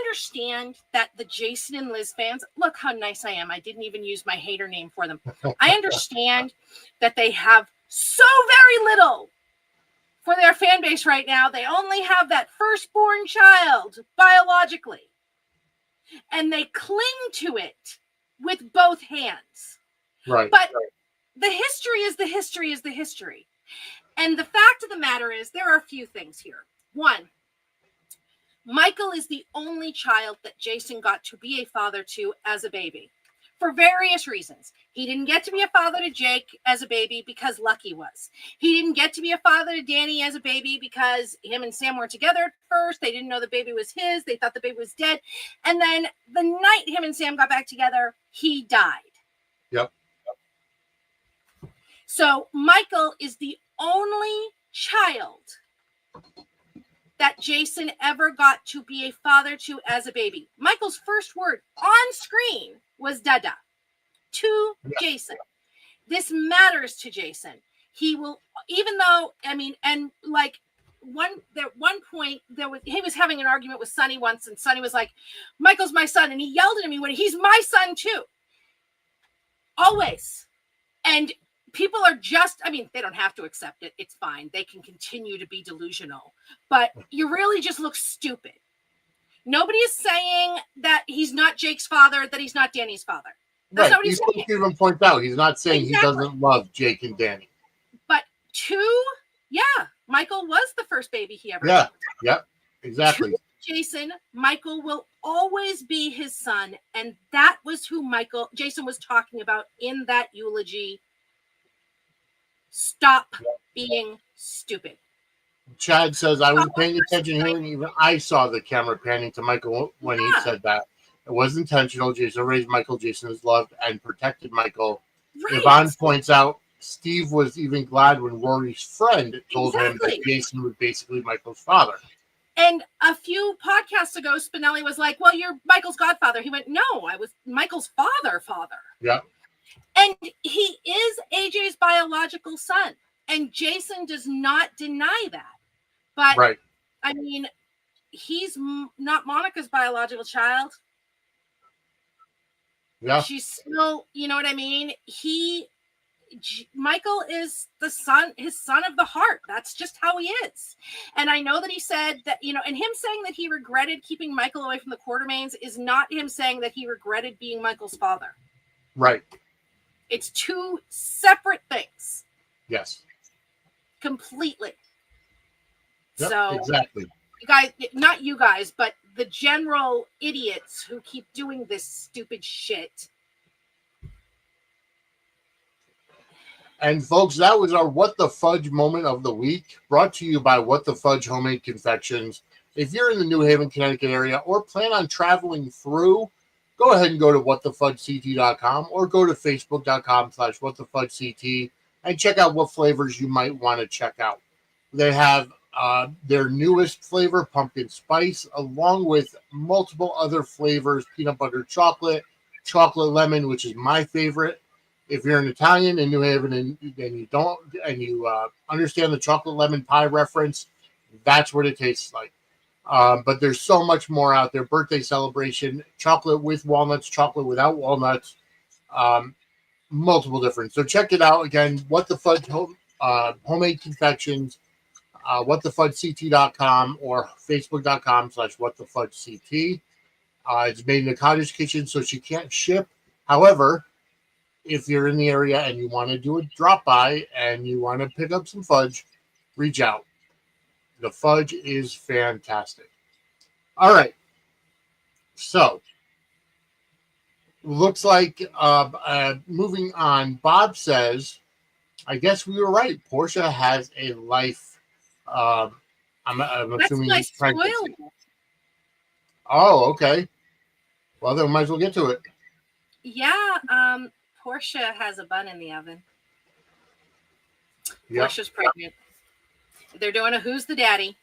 understand that the Jason and Liz fans, look how nice I am. I didn't even use my hater name for them. I understand that they have so very little for their fan base right now. They only have that firstborn child biologically. And they cling to it with both hands. Right. But the history is the history is the history. And the fact of the matter is there are a few things here. One, Michael is the only child that Jason got to be a father to as a baby for various reasons. He didn't get to be a father to Jake as a baby because Lucky was. He didn't get to be a father to Danny as a baby because him and Sam were together at first. They didn't know the baby was his. They thought the baby was dead. And then the night him and Sam got back together, he died. Yep. So Michael is the only child that Jason ever got to be a father to as a baby. Michael's first word on screen was Dada to Jason. This matters to Jason. He will, even though, and like at one point he was having an argument with Sonny once, and Sonny was like, Michael's my son. And he yelled at me when he's my son too. Always. And people are they don't have to accept it. It's fine. They can continue to be delusional. But you really just look stupid. Nobody is saying that he's not Jake's father, that he's not Danny's father. That's not what he's saying. Even points out he's not saying he doesn't love Jake and Danny. But Michael was the first baby he ever loved. Yep, exactly. To Jason, Michael will always be his son. And that was who Jason was talking about in that eulogy. Stop being stupid. Chad says, I was paying attention here, and even I saw the camera panning to Michael when he said that. It was intentional. Jason raised Michael. Jason has loved and protected Michael. Right. Yvonne points out Steve was even glad when Rory's friend told him that Jason was basically Michael's father. And a few podcasts ago, Spinelli was like, well, you're Michael's godfather. He went, no, I was Michael's father. Yeah. And he is AJ's biological son. And Jason does not deny that. But, right. He's not Monica's biological child. Yeah. She's still, you know what I mean? Michael is his son of the heart. That's just how he is. And I know that he said that, and him saying that he regretted keeping Michael away from the Quartermaines is not him saying that he regretted being Michael's father. Right. It's two separate things. Yes. Completely. Yep, so exactly. You guys, not you guys, but the general idiots who keep doing this stupid shit. And folks, that was our What the Fudge moment of the week, brought to you by What the Fudge Homemade Confections. If you're in the New Haven, Connecticut area or plan on traveling through, go ahead and go to whatthefudgect.com or go to facebook.com/whatthefudgect. and check out what flavors you might want to check out. They have their newest flavor, pumpkin spice, along with multiple other flavors, peanut butter chocolate, chocolate lemon, which is my favorite. If you're an Italian in New Haven and you don't and you understand the chocolate lemon pie reference, that's what it tastes like. But there's so much more out there. Birthday celebration, chocolate with walnuts, chocolate without walnuts, multiple different. So check it out again. What the Fudge homemade confections, whatthefudgect.com or facebook.com/whatthefudgect. It's made in a cottage kitchen, so she can't ship. However, if you're in the area and you want to do a drop by and you want to pick up some fudge, reach out. The fudge is fantastic. All right. So, looks like moving on. Bob says, I guess we were right. Portia has a life. I'm assuming That's my pregnancy. spoiler. Oh, okay. Well, then we might as well get to it. Yeah, Portia has a bun in the oven. Yep. Portia's pregnant. They're doing a Who's the Daddy?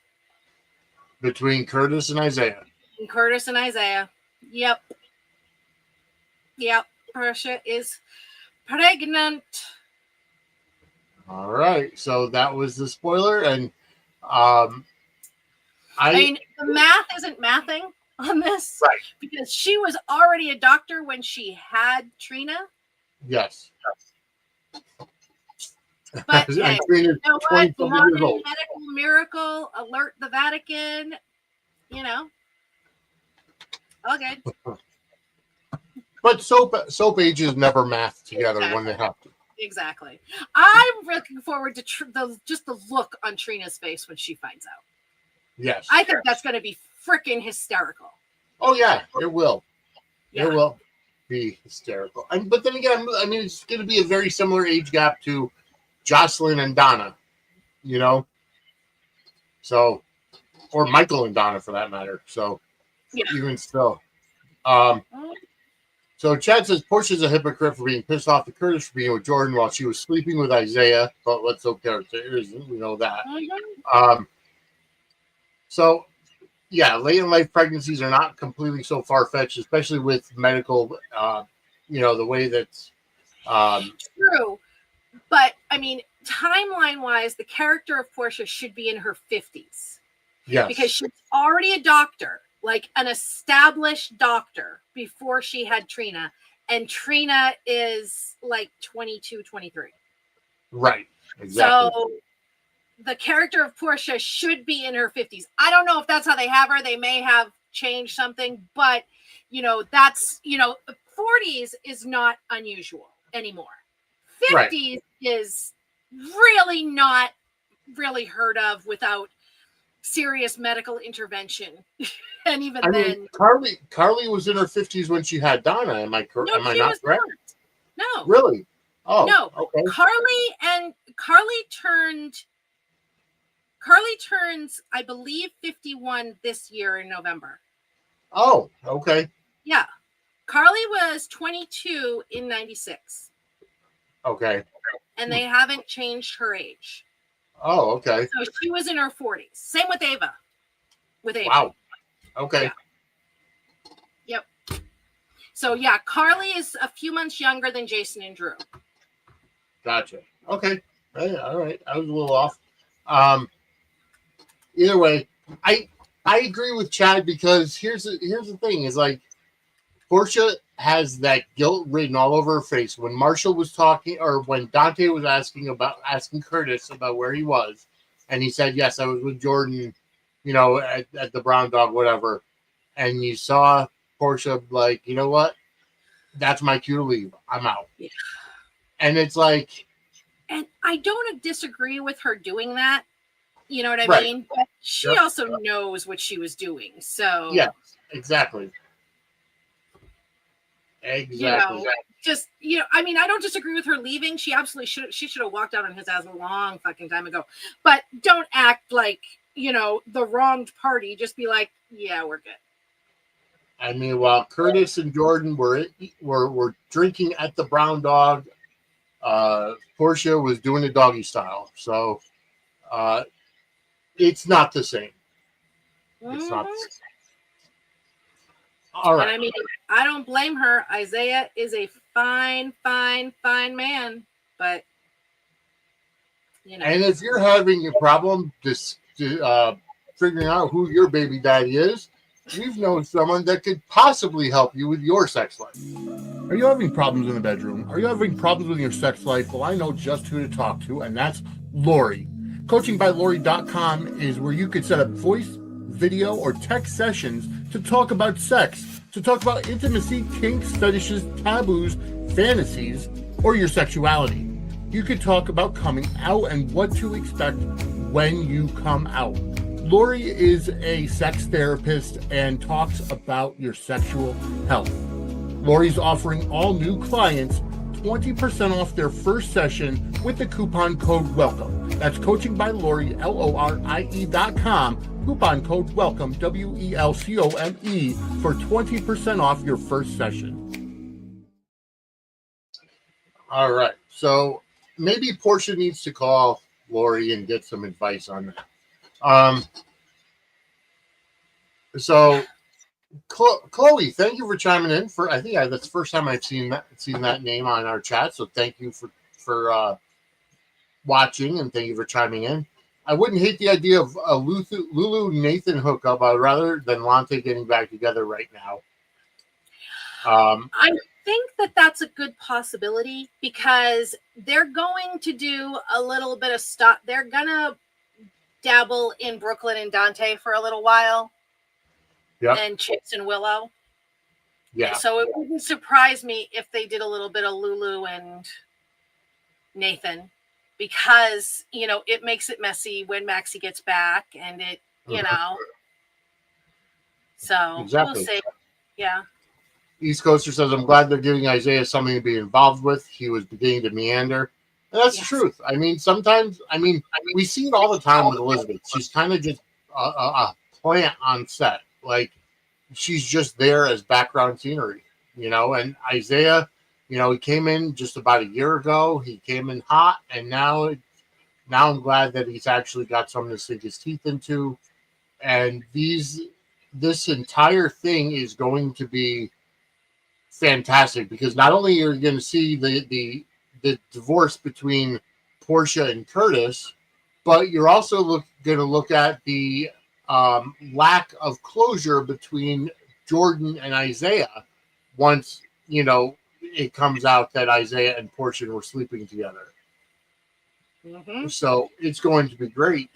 Between Curtis and Isaiah. And Curtis and Isaiah. Yep. Portia is pregnant. All right. So that was the spoiler. And I mean, the math isn't mathing on this. Right. Because she was already a doctor when she had Trina. Yes. But hey, you know what? Modern old. medical miracle, alert the Vatican, all good. But soap ages never math together when they have to. Exactly. I'm looking forward to just the look on Trina's face when she finds out. Yes. I think that's going to be freaking hysterical. Oh, yeah, it will. Yeah. It will be hysterical. But then again, I mean, it's going to be a very similar age gap to Jocelyn and Donna, So, or Michael and Donna for that matter. So, even still. So Chad says Portia's a hypocrite for being pissed off at Curtis for being with Jordan while she was sleeping with Isaiah. But let's hope Curtis isn't. We know that. So, yeah, late in life pregnancies are not completely so far fetched, especially with medical, the way that's true. But I mean, timeline wise, the character of Portia should be in her 50s. Yes. Because she's already a doctor, like an established doctor before she had Trina. And Trina is like 22, 23. Right. Exactly. So the character of Portia should be in her 50s. I don't know if that's how they have her. They may have changed something, but that's 40s is not unusual anymore. 50s is really not really heard of without serious medical intervention. And even then, Carly was in her 50s when she had Donna. Am I correct? No, Am I she not was correct? not. No. Really? Oh, no. Okay. Carly turns, I believe, 51 this year in November. Oh, okay. Yeah. Carly was 22 in 96. Okay. And they haven't changed her age. Oh, okay. So she was in her 40s. Same with Ava. Wow. Okay. Yeah. Yep. So, yeah, Carly is a few months younger than Jason and Drew. Gotcha. Okay. All right. I was a little off. Either way, I agree with Chad because here's the thing is like Portia has that guilt written all over her face. When Marshall was talking, or when Dante was asking Curtis about where he was, and he said, "Yes, I was with Jordan, at the Brown Dog, whatever." And you saw Portia like, you know what? That's my cue to leave. I'm out. Yeah. And it's like, and I don't disagree with her doing that. You know what I mean? But she also knows what she was doing. So yeah, exactly. Exactly. I mean, I don't disagree with her leaving. She absolutely should have walked out on his ass a long fucking time ago. But don't act like, the wronged party. Just be like, yeah, we're good. I mean, while Curtis and Jordan were drinking at the Brown Dog, Portia was doing the doggy style. So it's not the same. It's not the same. All right. And I mean, I don't blame her. Isaiah is a fine man, but you know. And if you're having a problem figuring out who your baby daddy is, we've known someone that could possibly help you with your sex life. Are you having problems in the bedroom? Are you having problems with your sex life? Well, I know just who to talk to, and that's Lori. CoachingByLori.com is where you could set up voice, video, or text sessions to talk about sex, to talk about intimacy, kinks, fetishes, taboos, fantasies, or your sexuality. You could talk about coming out and what to expect when you come out. Lori is a sex therapist and talks about your sexual health. Lori's offering all new clients 20% off their first session with the coupon code WELCOME. That's Coaching by Lori, LORIE.com. Coupon code WELCOME, WELCOME, for 20% off your first session. All right. So maybe Portia needs to call Lori and get some advice on that. So Chloe, thank you for chiming in. I think that's the first time I've seen that name on our chat. So thank you for watching, and thank you for chiming in. I wouldn't hate the idea of a Lulu Nathan hookup rather than Lante getting back together right now. I think that's a good possibility because they're going to do a little bit of stuff. They're gonna dabble in Brooklyn and Dante for a little while. Yeah. And Chips and Willow. Yeah. So it wouldn't surprise me if they did a little bit of Lulu and Nathan, because it makes it messy when Maxie gets back, and it so exactly. We'll see. Yeah. East Coaster says, I'm glad they're giving Isaiah something to be involved with. He was beginning to meander. And that's the truth. I mean, sometimes, we see it all the time with Elizabeth. She's kind of just a plant on set. Like, she's just there as background scenery, and Isaiah, he came in just about a year ago. He came in hot, and now I'm glad that he's actually got something to sink his teeth into. And this entire thing is going to be fantastic, because not only are you going to see the divorce between Portia and Curtis, but you're also going to look at the lack of closure between Jordan and Isaiah once it comes out that Isaiah and Portia were sleeping together. Mm-hmm. So it's going to be great.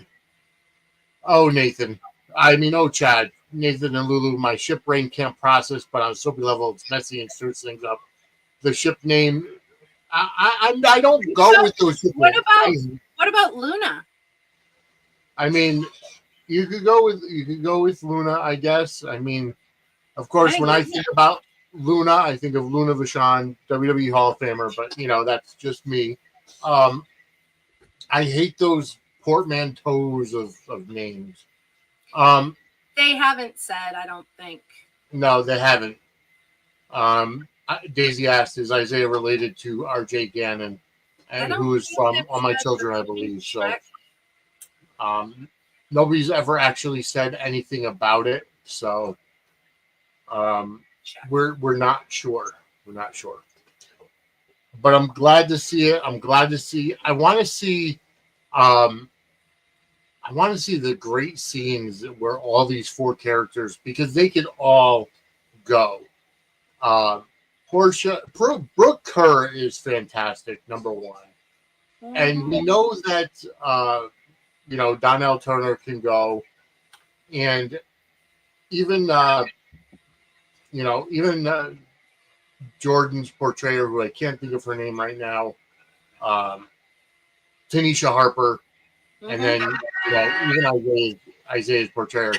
Chad, Nathan and Lulu, my ship brain can't process, but on a soapy level, it's messy and stirs things up. The ship name, I don't go with those ship names. What about Luna? I mean, you could go with Luna, I guess. I mean, of course, when I think about Luna, I think of Luna Vachon, WWE Hall of Famer, but that's just me. I hate those portmanteaus of names. They haven't said, I don't think. No, they haven't. Daisy asked, is Isaiah related to RJ Gannon, and who is from All My Children, I believe. So nobody's ever actually said anything about it. So we're not sure. We're not sure. But I'm glad to see it. I want to see the great scenes where all these four characters, because they could all go. Portia, Brooke Kerr is fantastic, number one. Mm-hmm. And we know that, Donnell Turner can go. And even Jordan's portrayer, who I can't think of her name right now, Tanisha Harper. Mm-hmm. And then, even Isaiah's portrayer,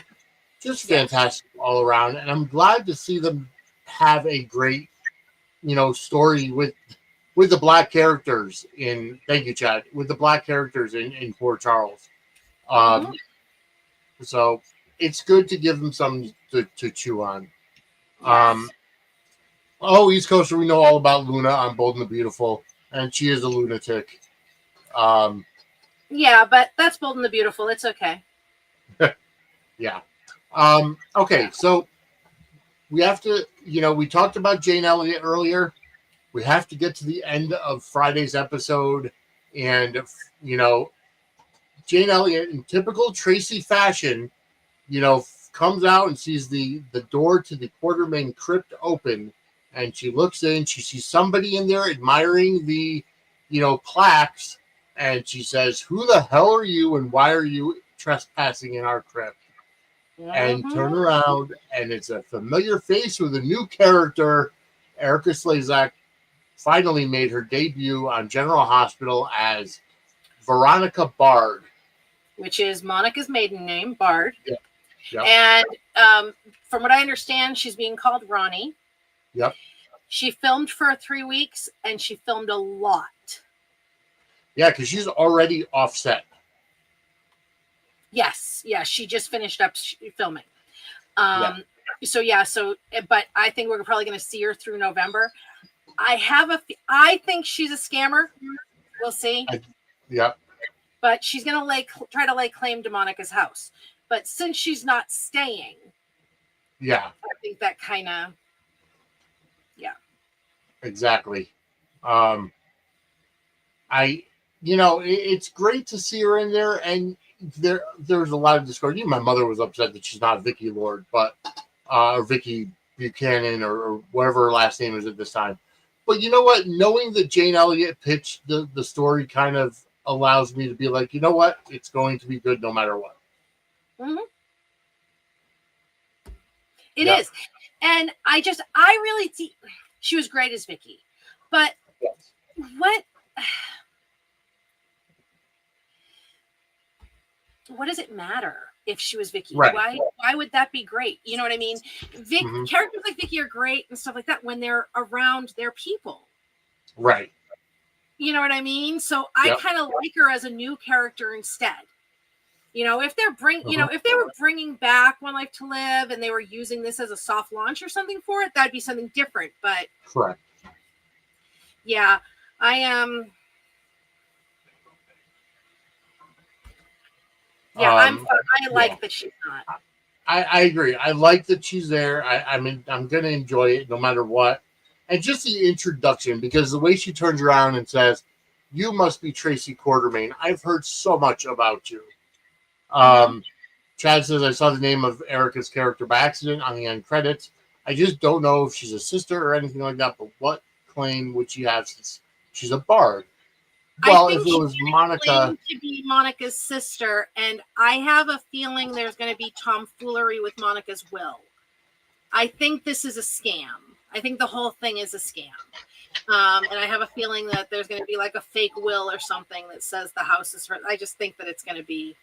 just fantastic all around. And I'm glad to see them have a great, story with the black characters thank you, Chad, with the black characters in Port Charles. So it's good to give them something to chew on. Yes. East Coaster, we know all about Luna on Bold and the Beautiful. and she is a lunatic. Yeah, but that's Bold and the Beautiful. It's okay. Yeah. Okay, so we have to, we talked about Jane Elliott earlier. We have to get to the end of Friday's episode, and Jane Elliott, in typical Tracy fashion, comes out and sees the door to the Quartermaine crypt open, and she looks in. She sees somebody in there admiring the, plaques, and she says, "Who the hell are you, and why are you trespassing in our crypt?" And turn around, and it's a familiar face with a new character. Erica Slezak finally made her debut on General Hospital as Veronica Bard, which is Monica's maiden name, Bard. Yep. Yep. And from what I understand, she's being called Ronnie. Yep. She filmed for 3 weeks, and she filmed a lot. Yeah, because she's already offset. Yes, she just finished up filming. But I think we're probably going to see her through November. I think she's a scammer. We'll see. Yep. But she's going to try to lay claim to Monica's house. But since she's not staying, I think that kind of, exactly. It's great to see her in there, and there's a lot of discussion. My mother was upset that she's not Vicky Lord, but or Vicky Buchanan or whatever her last name is at this time. But you know what? Knowing that Jane Elliott pitched the story kind of allows me to be like, you know what? It's going to be good no matter what. Mm-hmm. It is. And I really see she was great as Vicky. But what does it matter if she was Vicky? Right. Why would that be great? You know what I mean? Characters like Vicky are great and stuff like that when they're around their people. Right. You know what I mean? So I kind of like her as a new character instead. If they're if they were bringing back One Life to Live and they were using this as a soft launch or something for it, that'd be something different. But correct. Yeah, I am. I like that she's not. I agree. I like that she's there. I'm going to enjoy it no matter what. And just the introduction, because the way she turns around and says, "You must be Tracy Quartermaine. I've heard so much about you." Chad says, "I saw the name of Erica's character by accident on the end credits. I just don't know if she's a sister or anything like that, but what claim would she have since she's a bard?" Well, if it was Monica, to be Monica's sister, and I have a feeling there's going to be tomfoolery with Monica's will. I think this is a scam. I think the whole thing is a scam, and I have a feeling that there's going to be like a fake will or something that says the house is hers. I just think that it's going to be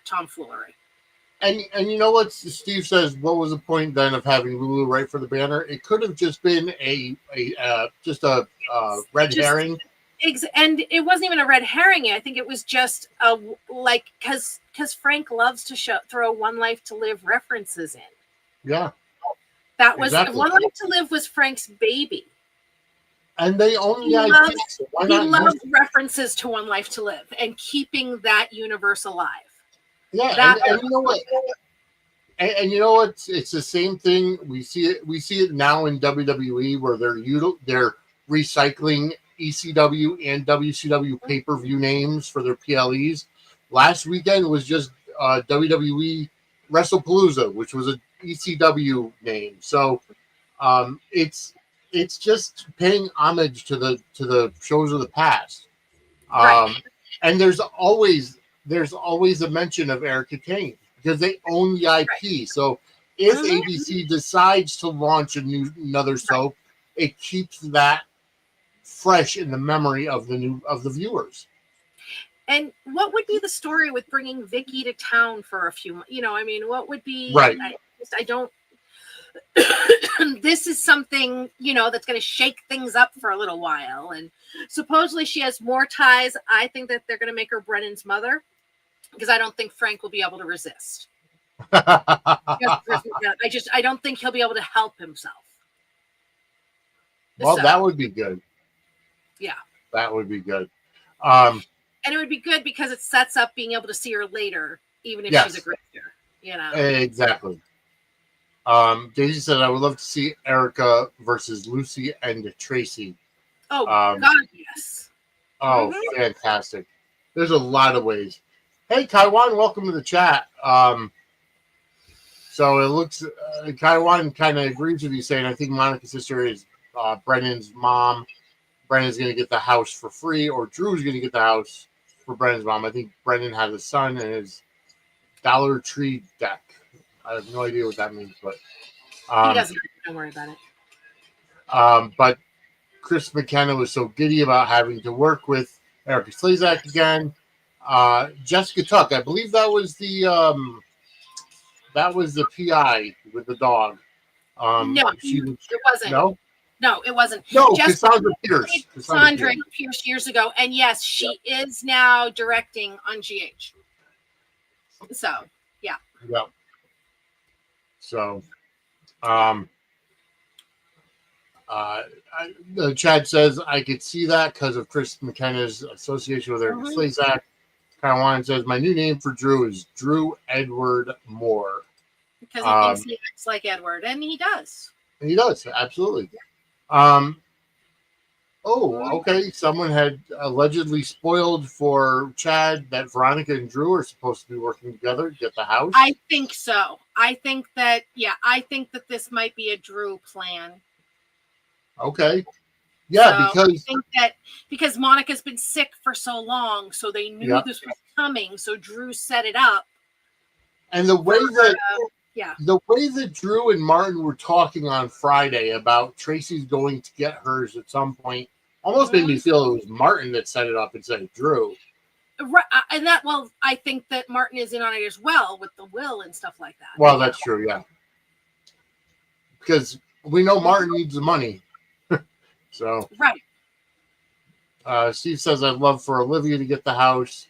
tomfoolery. And you know what Steve says? What was the point then of having Lulu write for the banner? It could have just been a red herring. And it wasn't even a red herring. I think it was just because Frank loves to throw One Life to Live references in. Yeah, that was One Life to Live was Frank's baby, and they only he loves references to One Life to Live and keeping that universe alive. Yeah, and you know what? And you know what? It's the same thing. We see it now in WWE where they're recycling ECW and WCW pay-per-view names for their PLEs. Last weekend was just WWE WrestlePalooza, which was a ECW name. So it's just paying homage to the shows of the past. And there's always a mention of Erica Kane because they own the IP. Right. So if ABC decides to launch another soap, it keeps that fresh in the memory of the viewers. And what would be the story with bringing Vicky to town for a few months? What would be right? I don't. This is something that's going to shake things up for a little while, and supposedly she has more ties. I think that they're going to make her Brennan's mother because I don't think Frank will be able to resist. I don't think he'll be able to help himself. Well, that would be good. Yeah. That would be good. Um, And it would be good because it sets up being able to see her later, even if she's a grifter, you know. Exactly. Daisy said, I would love to see Erica versus Lucy and Tracy. Oh, God, yes. Oh, fantastic. There's a lot of ways. Hey, Kaiwan, welcome to the chat. So it looks, Kaiwan kind of agrees with you, saying, I think Monica's sister is Brennan's mom. Brennan's going to get the house for free, or Drew's going to get the house for Brennan's mom. I think Brennan has a son and his Dollar Tree deck. I have no idea what that means, but he doesn't. Don't worry about it. But Chris McKenna was so giddy about having to work with Erica Slezak again. Jessica Tuck, I believe that was the PI with the dog. No, it wasn't. No, it wasn't. No, Cassandra Pierce. Cassandra Pierce years ago, and yes, she is now directing on GH. So, yeah. Yeah. So, Chad says I could see that because of Chris McKenna's association with Erica Slezak. Kyle says my new name for Drew is Drew Edward Moore. Because he thinks he acts like Edward, and he does. He does, absolutely. Okay. Someone had allegedly spoiled for Chad that Veronica and Drew are supposed to be working together to get the house. I think so. I think that this might be a Drew plan. Okay. Yeah, so because Monica's been sick for so long, so they knew this was coming. So Drew set it up. And the way that Drew and Martin were talking on Friday about Tracy's going to get hers at some point almost made me feel it was Martin that set it up instead of Drew. Right, and I think that Martin is in on it as well with the will and stuff like that. Well, that's true, yeah. Because we know Martin needs the money. So right. Steve says I'd love for Olivia to get the house.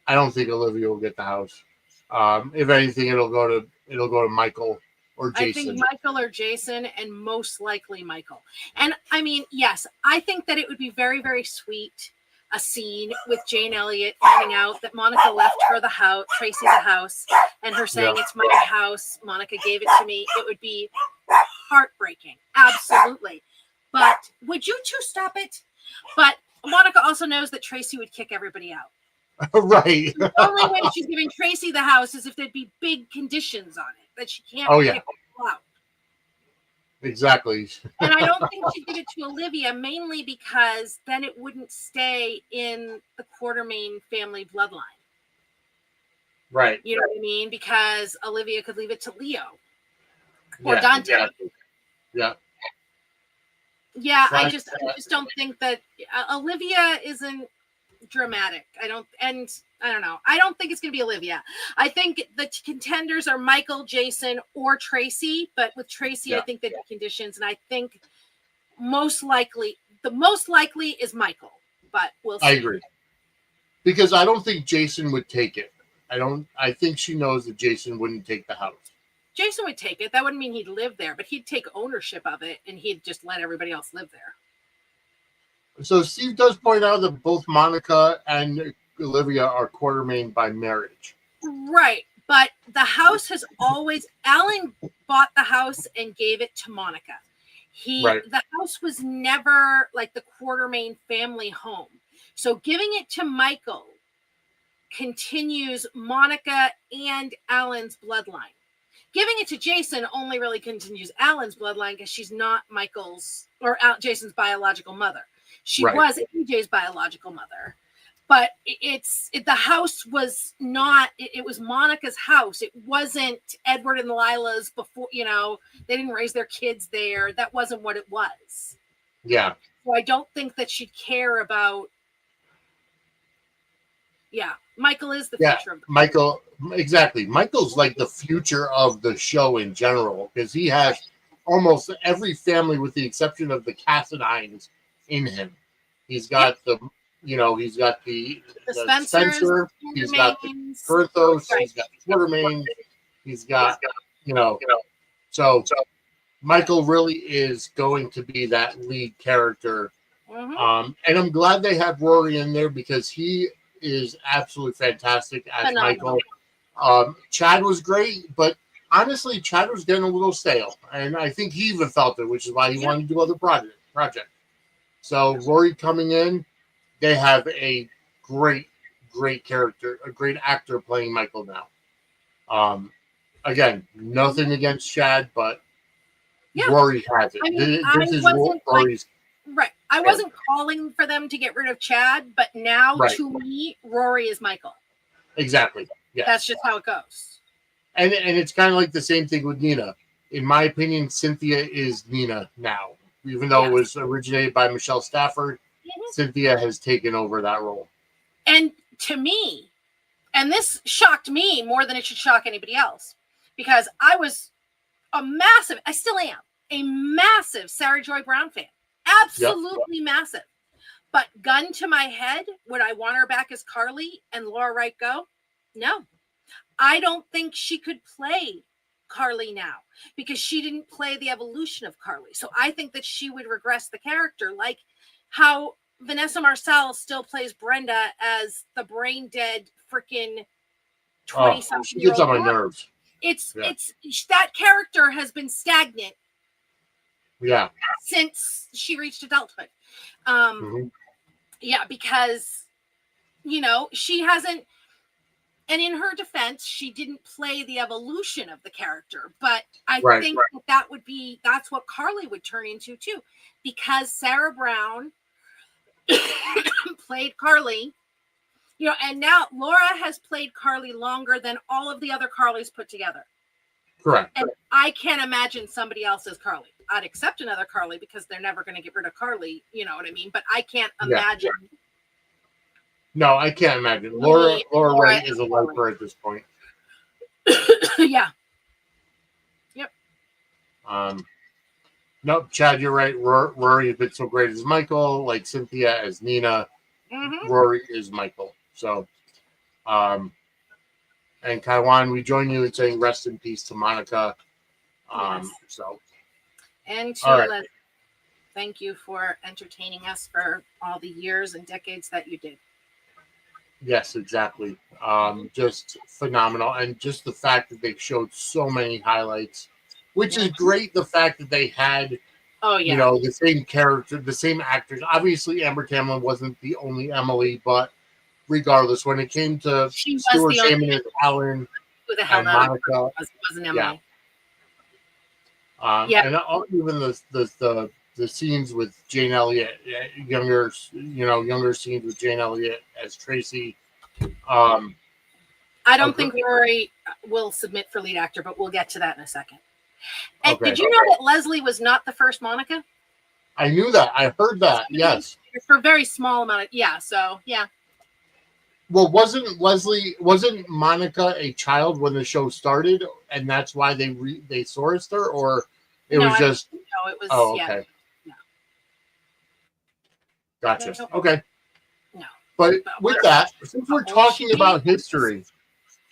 I don't think Olivia will get the house. If anything, it'll go to Michael or Jason. I think Michael or Jason, and most likely Michael. And I mean, yes, I think that it would be very, very sweet, a scene with Jane Elliott finding out that Monica left her the house, Tracy the house, and her saying it's my house. Monica gave it to me. It would be heartbreaking, absolutely. But would you two stop it? But Monica also knows that Tracy would kick everybody out. Right. The only way she's giving Tracy the house is if there'd be big conditions on it that she can't kick people out. Exactly. And I don't think she'd give it to Olivia, mainly because then it wouldn't stay in the Quartermaine family bloodline. Right. You know what I mean? Because Olivia could leave it to Leo or Dante. Exactly. Yeah. Yeah, I just don't think that Olivia isn't dramatic. I don't know. I don't think it's going to be Olivia. I think the contenders are Michael, Jason, or Tracy. But with Tracy, I think there'd be conditions, and I think the most likely is Michael. But we'll see. I agree, because I don't think Jason would take it. I think she knows that Jason wouldn't take the house. Jason would take it. That wouldn't mean he'd live there, but he'd take ownership of it, and he'd just let everybody else live there. So Steve does point out that both Monica and Olivia are Quartermaine by marriage. Right. But the house has always, Alan bought the house and gave it to Monica. The house was never like the Quartermaine family home. So giving it to Michael continues Monica and Alan's bloodline. Giving it to Jason only really continues Alan's bloodline because she's not Michael's or Jason's biological mother. She was AJ's biological mother, but the house was not. It was Monica's house. It wasn't Edward and Lila's before. You know, they didn't raise their kids there. That wasn't what it was. Yeah. So I don't think that she'd care about. Yeah, Michael is the future of the Michael. Exactly. Michael's like the future of the show in general because he has almost every family with the exception of the Cassadines in him. He's got he's got the Spencer, he's got the Kurthos, he's got the Quartermaine, he's got, so Michael really is going to be that lead character And I'm glad they have Rory in there because he is absolutely fantastic as Phenomenal. Michael. Chad was great, but honestly, Chad was getting a little stale, and I think he even felt it, which is why he wanted to do other project. So Rory coming in, they have a great character, a great actor playing Michael now. Again, nothing against Chad, but Rory has it. I mean, this is Rory's. Right. I wasn't calling for them to get rid of Chad, but now to me, Rory is Michael. Exactly. Yes. That's just how it goes. And it's kind of like the same thing with Nina. In my opinion, Cynthia is Nina now. Even though it was originated by Michelle Stafford, Cynthia has taken over that role. And to me, and this shocked me more than it should shock anybody else, because I was I still am, a massive Sarah Joy Brown fan. Absolutely massive. But gun to my head, would I want her back as Carly and Laura Wright go? No. I don't think she could play Carly now because she didn't play the evolution of Carly. So I think that she would regress the character, like how Vanessa Marcel still plays Brenda as the brain dead freaking 20-something she gets on my nerves. It's that character has been stagnant since she reached adulthood. Because she hasn't, and in her defense, she didn't play the evolution of the character, but I think that's what Carly would turn into too, because Sarah Brown played Carly, and now Laura has played Carly longer than all of the other Carlys put together. Correct. And I can't imagine somebody else as Carly. I'd accept another Carly because they're never going to get rid of Carly, you know what I mean? But I can't imagine. No, I can't imagine. Laura Wright is a lifer at this point. Yep. Nope, Chad, you're right. Rory has been so great as Michael, like Cynthia as Nina. Rory is Michael. So, and Kaiwan, we join you in saying rest in peace to Monica. So, and to Leslie, thank you for entertaining us for all the years and decades that you did. Yes, exactly. Just phenomenal, and just the fact that they showed so many highlights, which is great. The fact that they had, the same character, the same actors. Obviously, Amber Tamlin wasn't the only Emily, but regardless, when it came to Stuart Sammon as Alan and Monica, wasn't Emily. And even the scenes with Jane Elliott, younger scenes with Jane Elliott as Tracy. I don't think Rory will submit for lead actor, but we'll get to that in a second. And did you know that Leslie was not the first Monica? I knew that. I heard that. Yes. For a very small amount of, Well, wasn't Monica a child when the show started, and that's why they sourced her, or it was just? No, it was. Oh, okay. No. Gotcha. Okay. No. But with that, since we're talking about history,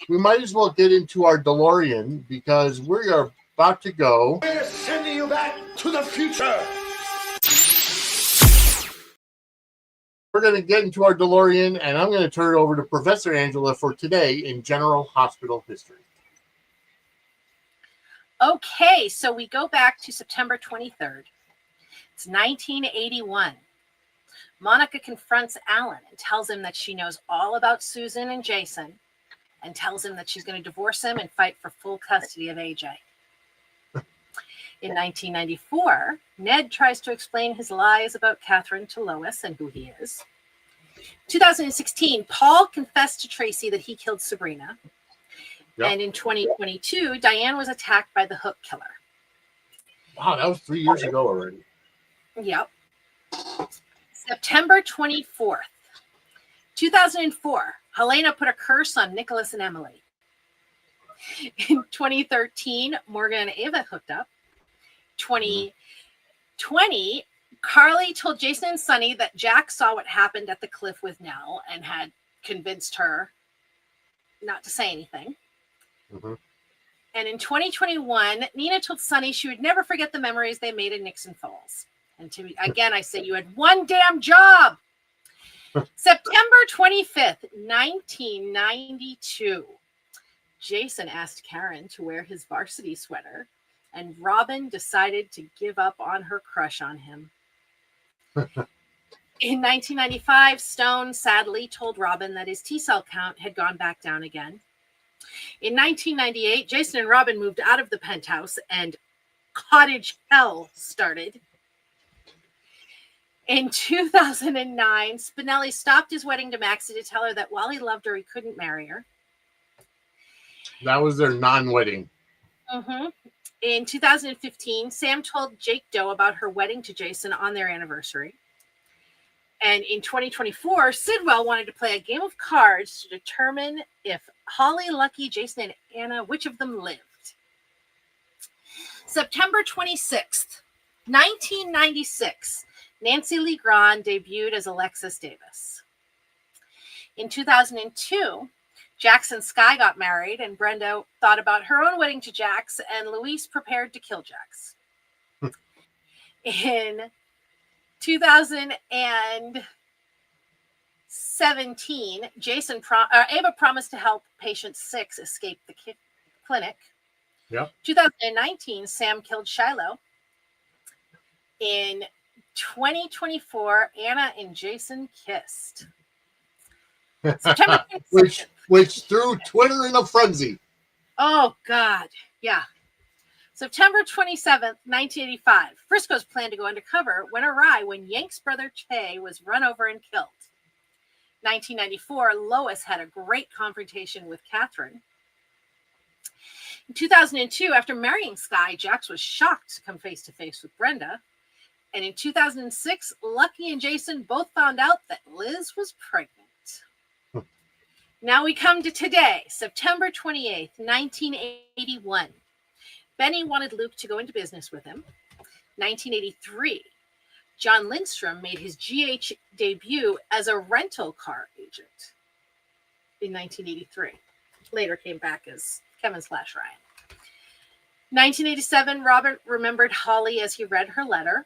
we might as well get into our DeLorean because we are about to go. We're sending you back to the future. We're going to get into our DeLorean, and I'm going to turn it over to Professor Angela for today in General Hospital history. Okay, so we go back to September 23rd. It's 1981. Monica confronts Alan and tells him that she knows all about Susan and Jason and tells him that she's going to divorce him and fight for full custody of AJ. In 1994, Ned tries to explain his lies about Catherine to Lois and who he is. 2016, Paul confessed to Tracy that he killed Sabrina. Yep. And in 2022, Diane was attacked by the Hook Killer. Wow, that was 3 years ago already. Yep. September 24th, 2004, Helena put a curse on Nicholas and Emily. In 2013, Morgan and Ava hooked up. 2020, Carly told Jason and Sunny that Jack saw what happened at the cliff with Nell and had convinced her not to say anything. Mm-hmm. And in 2021, Nina told Sunny she would never forget the memories they made in Nixon Falls. And again, I say you had one damn job. September 25th, 1992. Jason asked Karen to wear his varsity sweater, and Robin decided to give up on her crush on him. In 1995, Stone sadly told Robin that his T-cell count had gone back down again. In 1998, Jason and Robin moved out of the penthouse and cottage hell started. In 2009, Spinelli stopped his wedding to Maxie to tell her that while he loved her, he couldn't marry her. That was their non-wedding. Mm-hmm. In 2015, Sam told Jake Doe about her wedding to Jason on their anniversary. And in 2024, Sidwell wanted to play a game of cards to determine if Holly, Lucky, Jason, and Anna, which of them lived. September 26th, 1996, Nancy Lee Grahn debuted as Alexis Davis. In 2002, Jax and Sky got married, and Brenda thought about her own wedding to Jax, and Louise prepared to kill Jax. In 2017, Ava promised to help patient 6 escape the clinic. Yep. 2019, Sam killed Shiloh. In 2024, Anna and Jason kissed. September 22nd. which threw Twitter in a frenzy. Oh, God. Yeah. September 27th, 1985. Frisco's planned to go undercover went awry when Yank's brother Che was run over and killed. 1994, Lois had a great confrontation with Catherine. In 2002, after marrying Sky, Jax was shocked to come face to face with Brenda. And in 2006, Lucky and Jason both found out that Liz was pregnant. Now we come to today, September 28th, 1981. Benny wanted Luke to go into business with him. 1983, John Lindstrom made his GH debut as a rental car agent in 1983. Later came back as Kevin/Ryan. 1987, Robert remembered Holly as he read her letter.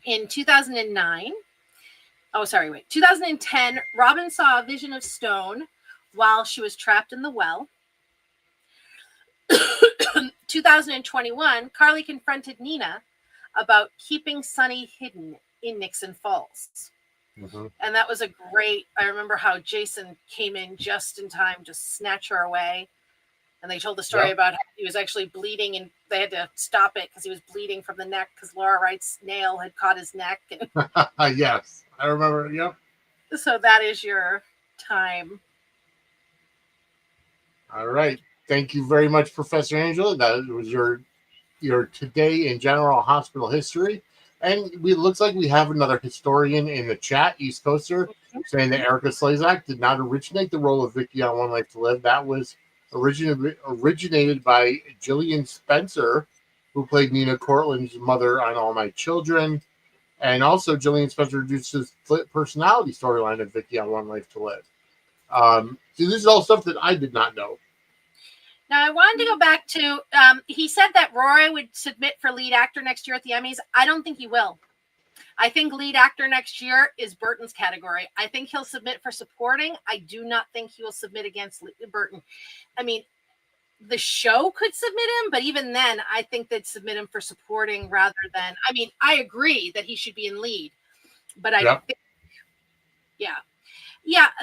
In 2010, Robin saw a vision of Stone while she was trapped in the well. 2021, Carly confronted Nina about keeping Sonny hidden in Nixon Falls. Mm-hmm. And that was I remember how Jason came in just in time to snatch her away. And they told the story about how he was actually bleeding and they had to stop it because he was bleeding from the neck because Laura Wright's nail had caught his neck. And yes, I remember. Yep. So that is your time. All right. Thank you very much, Professor Angela. That was your today in general hospital history. And it looks like we have another historian in the chat, East Coaster, saying that Erica Slezak did not originate the role of Vicky on One Life to Live. That was originated by Gillian Spencer, who played Nina Cortland's mother on All My Children. And also Gillian Spencer introduced his split personality storyline of Vicky on One Life to Live. See, this is all stuff that I did not know. Now, I wanted to go back to, he said that Rory would submit for lead actor next year at the Emmys. I don't think he will. I think lead actor next year is Burton's category. I think he'll submit for supporting. I do not think he will submit against Burton. I mean, the show could submit him, but even then, I think they'd submit him for supporting rather than, I mean, I agree that he should be in lead, but I think,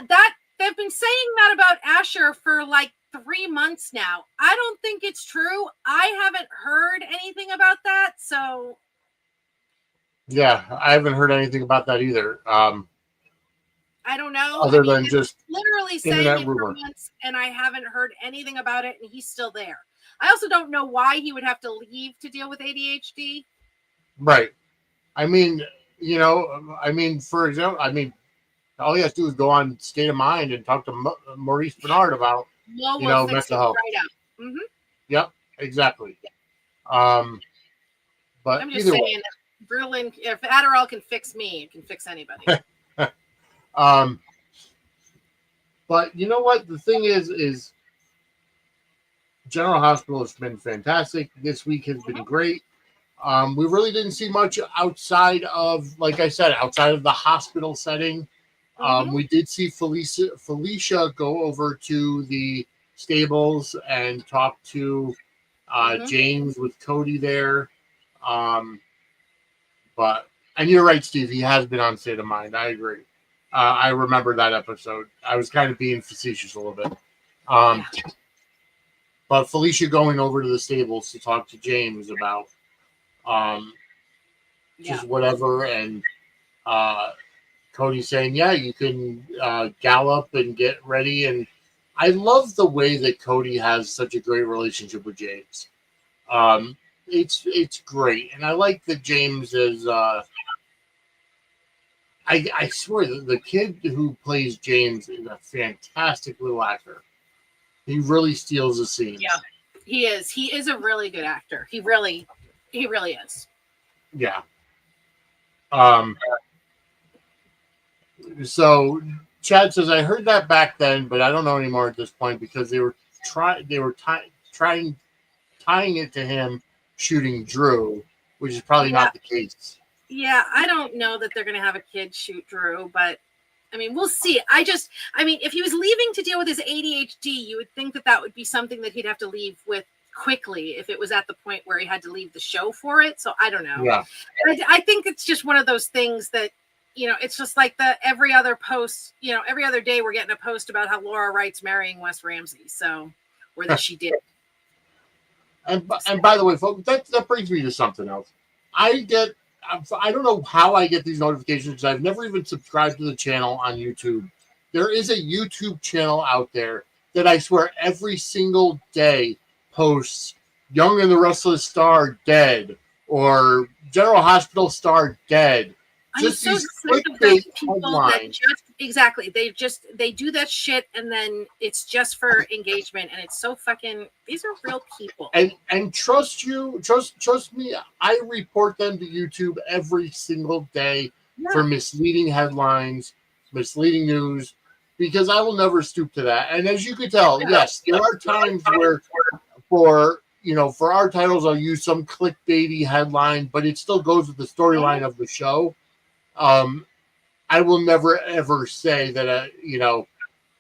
that they've been saying that about Asher for like 3 months now. I don't think it's true. I haven't heard anything about that. So yeah, I haven't heard anything about that either. I don't know. Other than just literally saying it for months, and I haven't heard anything about it, and he's still there. I also don't know why he would have to leave to deal with ADHD. Right. I mean, for example, all he has to do is go on State of Mind and talk to Maurice Bernard about, mental health. Right out. Mm-hmm. Yep, exactly. But I'm just saying, Ritalin, if Adderall can fix me, it can fix anybody. But you know what? The thing is General Hospital has been fantastic. This week has been great. We really didn't see much outside of, like I said, outside of the hospital setting. We did see Felicia go over to the stables and talk to James with Cody there. But and you're right, Steve. He has been on State of Mind. I agree. I remember that episode. I was kind of being facetious a little bit. But Felicia going over to the stables to talk to James about just whatever, and Cody saying, "Yeah, you can gallop and get ready." And I love the way that Cody has such a great relationship with James. It's great, and I like that James is. I swear the kid who plays James is a fantastic little actor. He really steals the scene. Yeah, he is. He is a really good actor. He really is. Yeah. So Chad says, I heard that back then, but I don't know anymore at this point because they were tying it to him shooting Drew, which is probably not the case. Yeah, I don't know that they're going to have a kid shoot Drew, but I mean, we'll see. I mean, if he was leaving to deal with his ADHD, you would think that would be something that he'd have to leave with quickly if it was at the point where he had to leave the show for it. So I don't know. Yeah. I think it's just one of those things that, it's just like every other post, every other day we're getting a post about how Laura Wright's marrying Wes Ramsey. So, or that she did. And by the way, folks, that brings me to something else. I don't know how I get these notifications because I've never even subscribed to the channel on YouTube. There is a YouTube channel out there that I swear every single day posts Young and the Restless Star dead or General Hospital star dead. I'm so sick of those people that they do that shit and then it's just for engagement and it's so fucking, these are real people. And trust me, I report them to YouTube every single day for misleading headlines, misleading news, because I will never stoop to that. And as you can tell, yes, there are times where for our titles I'll use some clickbaity headline, but it still goes with the storyline of the show. I will never ever say that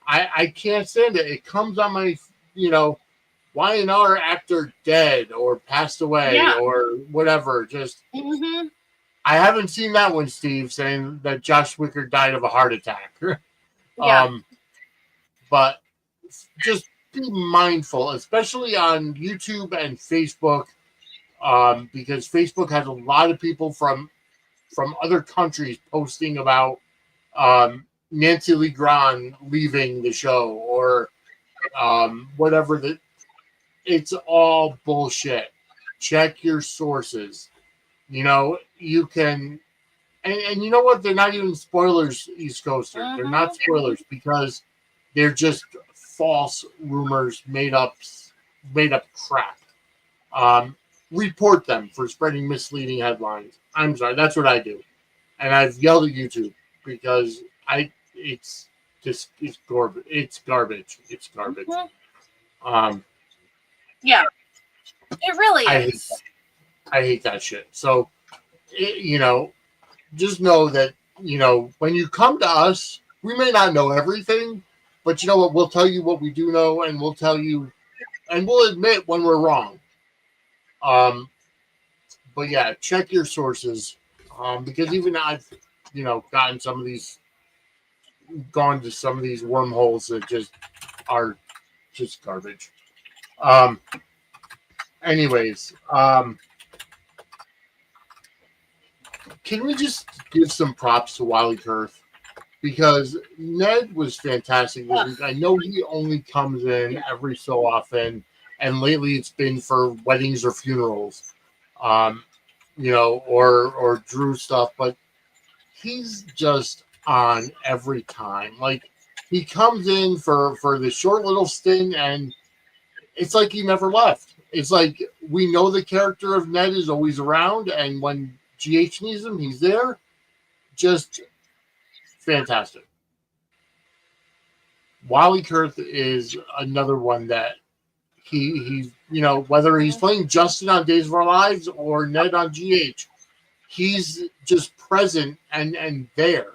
I can't stand it. It comes on my why another actor dead or passed away or whatever. Just I haven't seen that one, Steve, saying that Josh Wicker died of a heart attack. But just be mindful, especially on YouTube and Facebook, because Facebook has a lot of people from other countries posting about Nancy Lee Grahn leaving the show or whatever. It's all bullshit. Check your sources. You can, and you know what? They're not even spoilers, East Coasters. They're not spoilers because they're just false rumors, made up crap. Report them for spreading misleading headlines. I'm sorry, that's what I do. And I've yelled at YouTube because it's garbage. It's garbage. Yeah, it really is. I hate that shit. So, just know that, when you come to us, we may not know everything, but you know what? We'll tell you what we do know, and we'll tell you, and we'll admit when we're wrong. But yeah, check your sources. Because even I've, gone to some of these wormholes that just are just garbage. Anyways, can we just give some props to Wally Kurth? Because Ned was fantastic this week. I know he only comes in every so often, and lately it's been for weddings or funerals, or Drew stuff, but he's just on every time. Like, he comes in for the short little stint, and it's like he never left. It's like we know the character of Ned is always around, and when GH needs him, he's there. Just fantastic. Wally Kurth is another one that He's whether he's playing Justin on Days of Our Lives or Ned on GH, he's just present and there.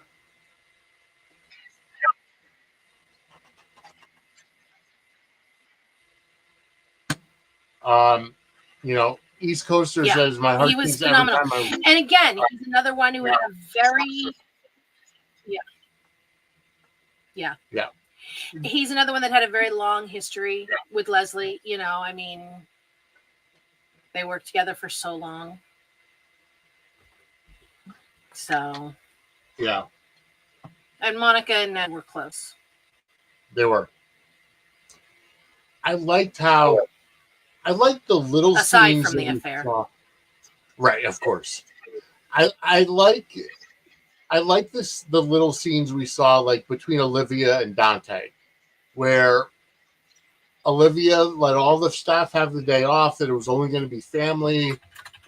East Coaster says my heart he was beats every phenomenal. time And again, he's another one who had a very Yeah. He's another one that had a very long history with Leslie. They worked together for so long. So Yeah. And Monica and Ned were close. They were. I liked the little aside scenes from the affair. Saw. Right, of course. I like the little scenes we saw like between Olivia and Dante, where Olivia let all the staff have the day off, that it was only going to be family,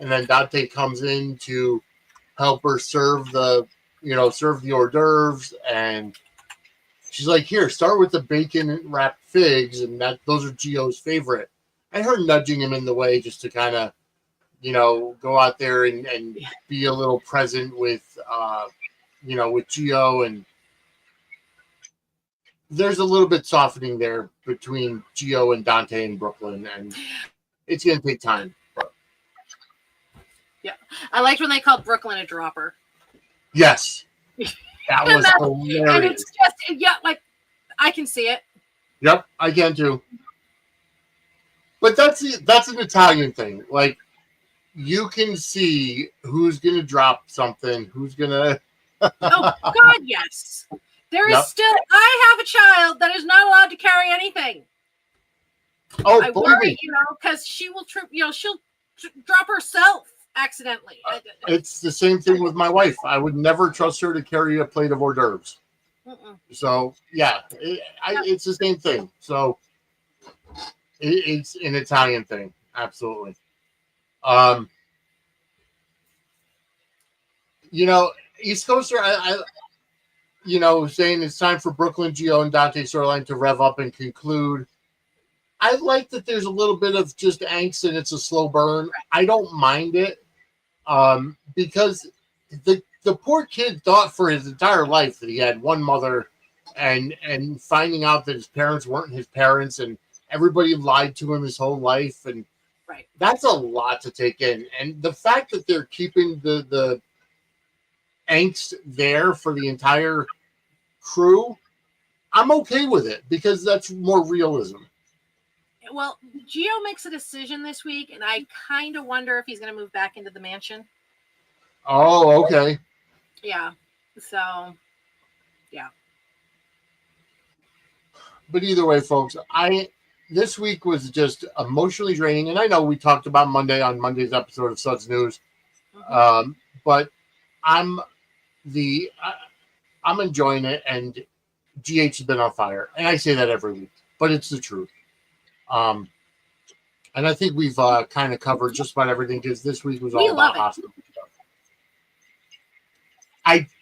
and then Dante comes in to help her serve the hors d'oeuvres, and she's like, here, start with the bacon wrapped figs, and those are Gio's favorite. And her nudging him in the way just to kind of, go out there and be a little present with, with Gio. And there's a little bit softening there between Gio and Dante in Brooklyn, and it's going to take time. But. Yeah. I liked when they called Brooklyn a dropper. Yes. That was hilarious. And it's just, I can see it. Yep, I can too. But that's an Italian thing. Like, you can see who's going to drop something, who's going to... Oh, God, yes. There is still... I have a child that is not allowed to carry anything. Oh, I worry, because she will trip, she'll drop herself accidentally. It's the same thing with my wife. I would never trust her to carry a plate of hors d'oeuvres. So, yeah, it's the same thing. So, it's an Italian thing. Absolutely. East Coaster, saying it's time for Brooklyn, Gio, and Dante storyline to rev up and conclude. I like that there's a little bit of just angst and it's a slow burn. I don't mind it because the poor kid thought for his entire life that he had one mother, and finding out that his parents weren't his parents and everybody lied to him his whole life, and that's a lot to take in. And the fact that they're keeping the angst there for the entire crew, I'm okay with it because that's more realism. Well, Gio makes a decision this week, and I kind of wonder if he's going to move back into the mansion. Oh, okay. Yeah. So, yeah. But either way, folks, this week was just emotionally draining, and I know we talked about Monday on Monday's episode of Suds News, but I'm enjoying it, and GH has been on fire, and I say that every week, but it's the truth. And I think we've kind of covered just about everything because this week was all about hospital stuff.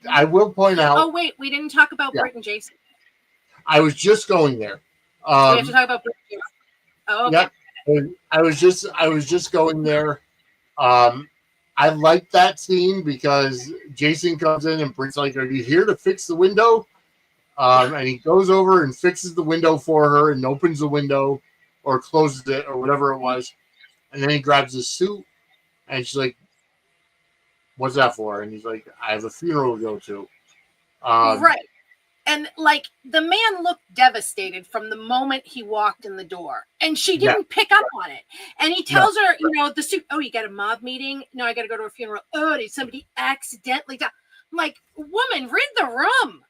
I will point out. Oh wait, we didn't talk about Britt and Jason. I was just going there. We have to talk about Britt and Jason. Oh, okay. Yep. I was just going there. I like that scene because Jason comes in and Britt's like, "Are you here to fix the window?" And he goes over and fixes the window for her and opens the window or closes it or whatever it was. And then he grabs his suit and she's like, "What's that for?" And he's like, "I have a funeral to go to." Right. And like the man looked devastated from the moment he walked in the door, and she didn't pick up on it. And he tells her, the suit, "Oh, you got a mob meeting? No, I got to go to a funeral. Oh, did somebody accidentally die?" I'm like, woman, read the room.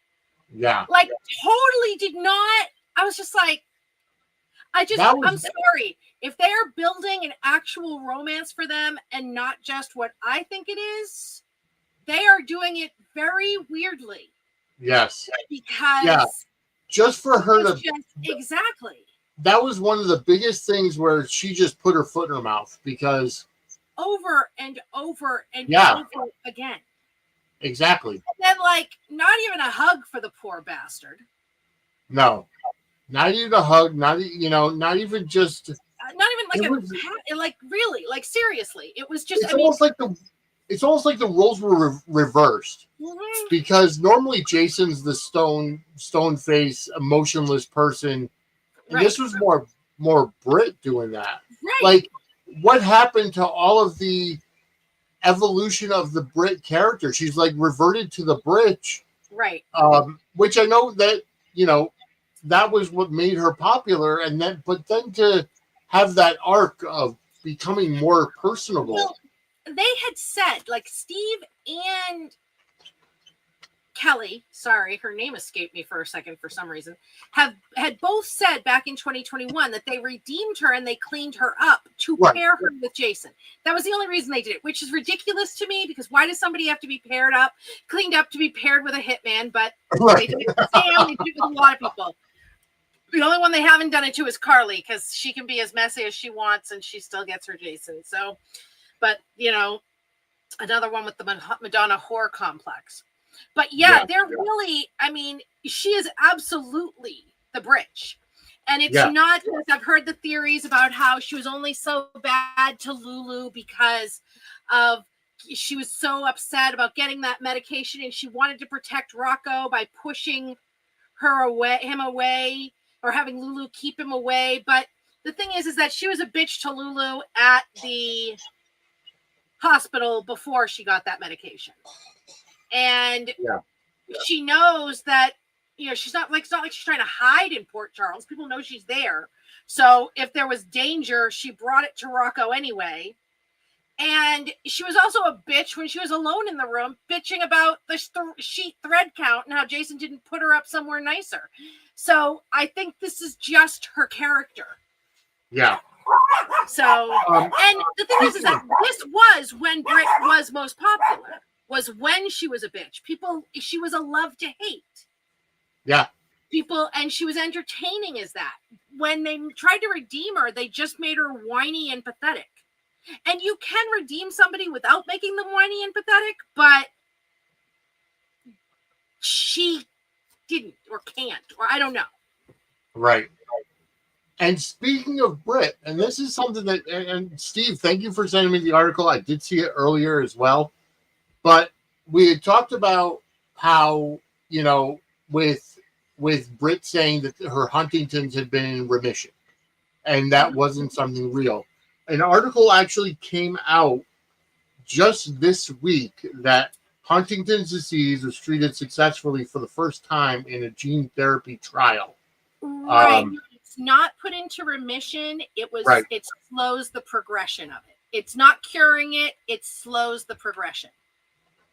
Yeah. Like, totally did not. I was just like, I'm sorry. If they are building an actual romance for them and not just what I think it is, they are doing it very weirdly. Yes. Because just for her to exactly. That was one of the biggest things where she just put her foot in her mouth because over and over and over again. Exactly. And then not even a hug for the poor bastard. No. Not even a hug, not even just not even It like was- like really, like seriously. It was just, it's almost like the roles were reversed, Mhm. because normally Jason's the stone face, emotionless person, and Right. this was more Brit doing that. Right. Like, what happened to all of the evolution of the Brit character? She's like reverted to the Brit, Right. which I know that, that was what made her popular, but then to have that arc of becoming more personable. Well, they had said, like, Steve and Kelly, sorry, her name escaped me for a second for some reason, had both said back in 2021 that they redeemed her and they cleaned her up to Right. pair her with Jason. That was the only reason they did it, which is ridiculous to me, because why does somebody have to be cleaned up to be paired with a hitman? But they did it with Sam, they did it with a lot of people. The only one they haven't done it to is Carly, because she can be as messy as she wants and she still gets her Jason. So, but another one with the Madonna whore complex. But yeah, they're really, I mean, she is absolutely the Britch. And it's not, I've heard the theories about how she was only so bad to Lulu because she was so upset about getting that medication and she wanted to protect Rocco by pushing him away, or having Lulu keep him away. But the thing is that she was a bitch to Lulu at the hospital before she got that medication. And she knows that, she's not like, it's not like she's trying to hide in Port Charles. People know she's there. So if there was danger, she brought it to Rocco anyway. And she was also a bitch when she was alone in the room, bitching about the sheet thread count and how Jason didn't put her up somewhere nicer. So I think this is just her character. Yeah. So, and the thing is that this was when Brit was most popular, was when she was a bitch. She was a love to hate. Yeah. And she was entertaining as that. When they tried to redeem her, they just made her whiny and pathetic. And you can redeem somebody without making them whiny and pathetic, but she didn't, or can't, or I don't know. Right. And speaking of Brit, and this is something that, and Steve, thank you for sending me the article. I did see it earlier as well. But we had talked about how, with Brit saying that her Huntington's had been in remission, and that wasn't something real. An article actually came out just this week that Huntington's disease was treated successfully for the first time in a gene therapy trial. Right. It's not put into remission. It slows the progression of it. It's not curing it. It slows the progression.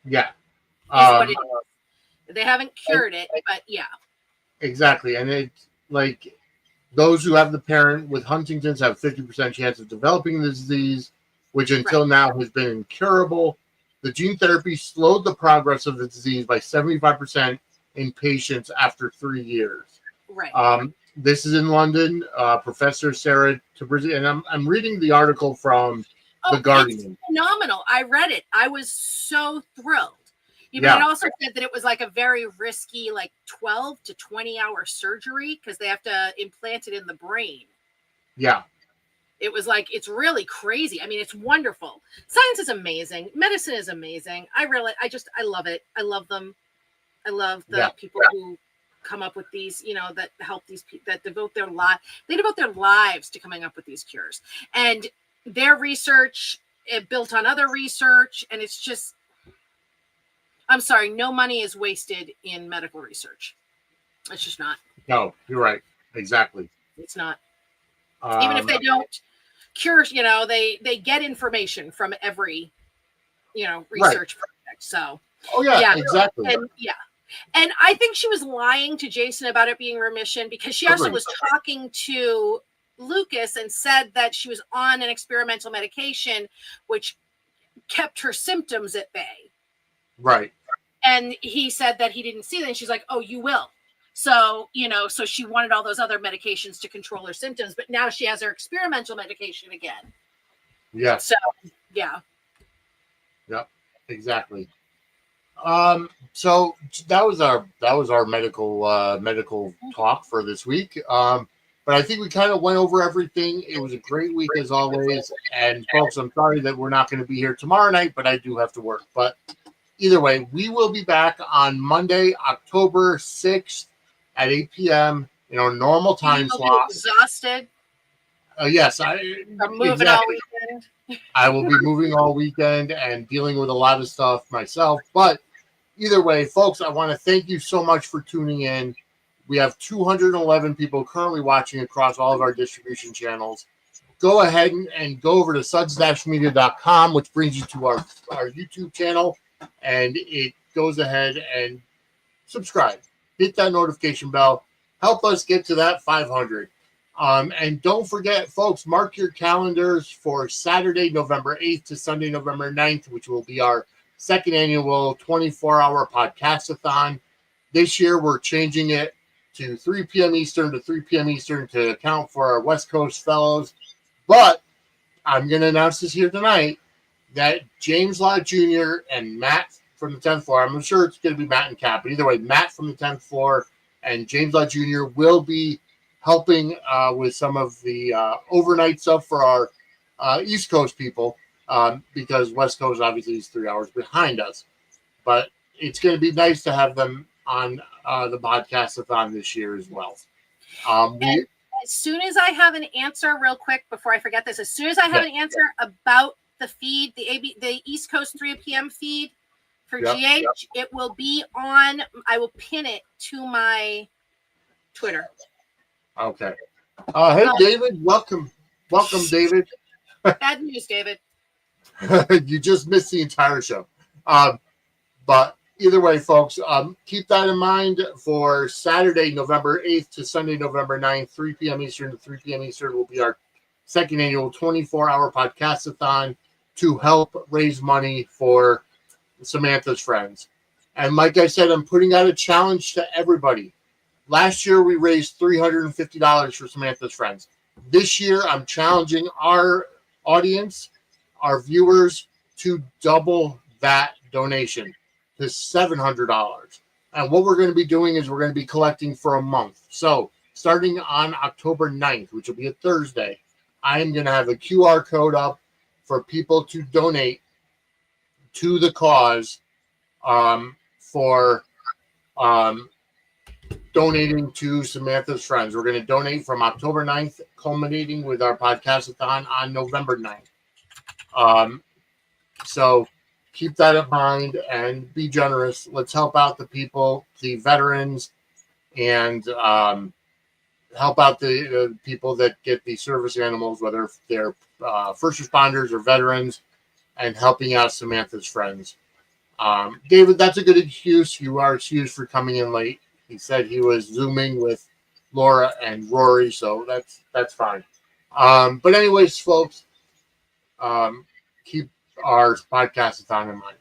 Yeah. Is what it is. They haven't cured it, but yeah. Exactly. And it's like those who have the parent with Huntington's have 50% chance of developing the disease, which until now has been incurable. The gene therapy slowed the progress of the disease by 75% in patients after 3 years. Right. This is in London. Professor Sarah Tabrizi, and I'm reading the article from The Guardian. It's phenomenal. I read it. I was so thrilled. It also said that it was like a very risky, like 12 to 20 hour surgery because they have to implant it in the brain. Yeah. It was like, it's really crazy. I mean, it's wonderful. Science is amazing. Medicine is amazing. I love it. I love them. I love the people who come up with these, that help these people, that devote their lives to coming up with these cures. And their research, it built on other research. And it's just, I'm sorry, no money is wasted in medical research. It's just not. No, you're right. Exactly. It's not. Even if they don't cure, they get information from every, research project. So. Oh yeah, exactly. And I think she was lying to Jason about it being remission because she also was talking to Lucas and said that she was on an experimental medication, which kept her symptoms at bay. Right. And he said that he didn't see that. And she's like, oh, you will. So, so she wanted all those other medications to control her symptoms, but now she has her experimental medication again. Yeah. So, yeah. Yep, exactly. So that was our medical talk for this week. But But I think we kind of went over everything. It was a great week as always. And folks, I'm sorry that we're not going to be here tomorrow night, but I do have to work. But either way, we will be back on Monday, October 6th at 8 p.m. in our normal time slot. Exhausted. Yes, I'm moving exactly. all weekend. I will be moving all weekend and dealing with a lot of stuff myself. But either way, folks, I want to thank you so much for tuning in. We have 211 people currently watching across all of our distribution channels. Go ahead and go over to suds-media.com, which brings you to our YouTube channel, and it goes ahead and subscribe. Hit that notification bell. Help us get to that 500. And don't forget, folks, mark your calendars for Saturday, November 8th to Sunday, November 9th, which will be our second annual 24-hour podcast-a-thon. This year, we're changing it to 3 p.m. Eastern to 3 p.m. Eastern to account for our West Coast fellows. But I'm going to announce this here tonight that James Law Jr. and Matt from the 10th floor, I'm sure it's going to be Matt and Cap, but either way, Matt from the 10th floor and James Law Jr. will be helping with some of the overnight stuff for our East Coast people because West Coast obviously is 3 hours behind us. But it's going to be nice to have them on the podcast-a-thon this year as well. As soon as I have an answer, real quick, before I forget this, as soon as I have an answer about the feed, the East Coast 3 p.m. feed for GH, it will be on, I will pin it to my Twitter. Okay. Hey, David, welcome. Welcome, David. Bad news, David. You just missed the entire show. But either way, folks, keep that in mind for Saturday, November 8th to Sunday, November 9th, 3 p.m. Eastern to 3 p.m. Eastern will be our second annual 24-hour podcast-a-thon to help raise money for Samantha's friends. And like I said, I'm putting out a challenge to everybody. Last year, we raised $350 for Samantha's friends. This year, I'm challenging our audience, our viewers, to double that donation to $700. And what we're going to be doing is we're going to be collecting for a month. So starting on October 9th, which will be a Thursday, I am going to have a QR code up for people to donate to the cause for donating to Samantha's friends. We're going to donate from October 9th, culminating with our podcast-a-thon on November 9th. So keep that in mind and be generous. Let's help out the people, the veterans, and help out the people that get the service animals, whether they're first responders or veterans, and helping out Samantha's friends. David, that's a good excuse. You are excused for coming in late. He said he was Zooming with Laura and Rory, so that's fine. But anyways, folks, keep our podcast-a-thon in mind.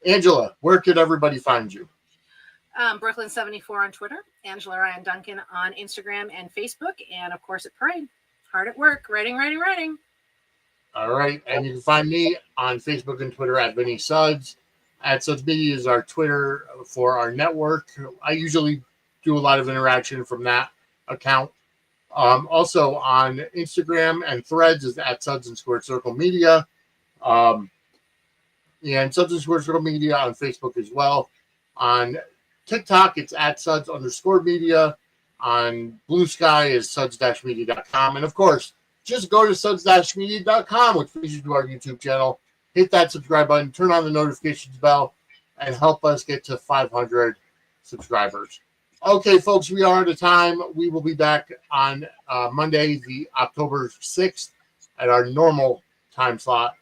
Angela, where could everybody find you? Brooklyn74 on Twitter, Angela Ryan Duncan on Instagram and Facebook, and of course at Parade. Hard at work, writing. All right, and you can find me on Facebook and Twitter at Vinny Suds. At Suds Media is our Twitter for our network. I usually do a lot of interaction from that account. Also on Instagram and Threads is at Suds and Squared Circle Media. And Suds and Squared Circle Media on Facebook as well. On TikTok, it's at Suds_Media. On Blue Sky is suds-media.com. And of course, just go to suds-media.com, which brings you to our YouTube channel. Hit that subscribe button, turn on the notifications bell, and help us get to 500 subscribers. Okay, folks, we are out of time. We will be back on Monday, the October 6th, at our normal time slot.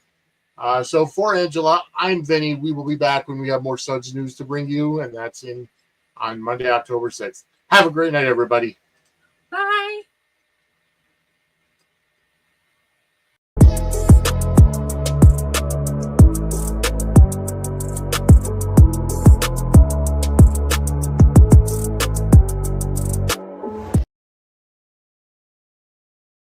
So for Angela, I'm Vinny. We will be back when we have more Suds news to bring you, and that's on Monday, October 6th. Have a great night, everybody. Bye.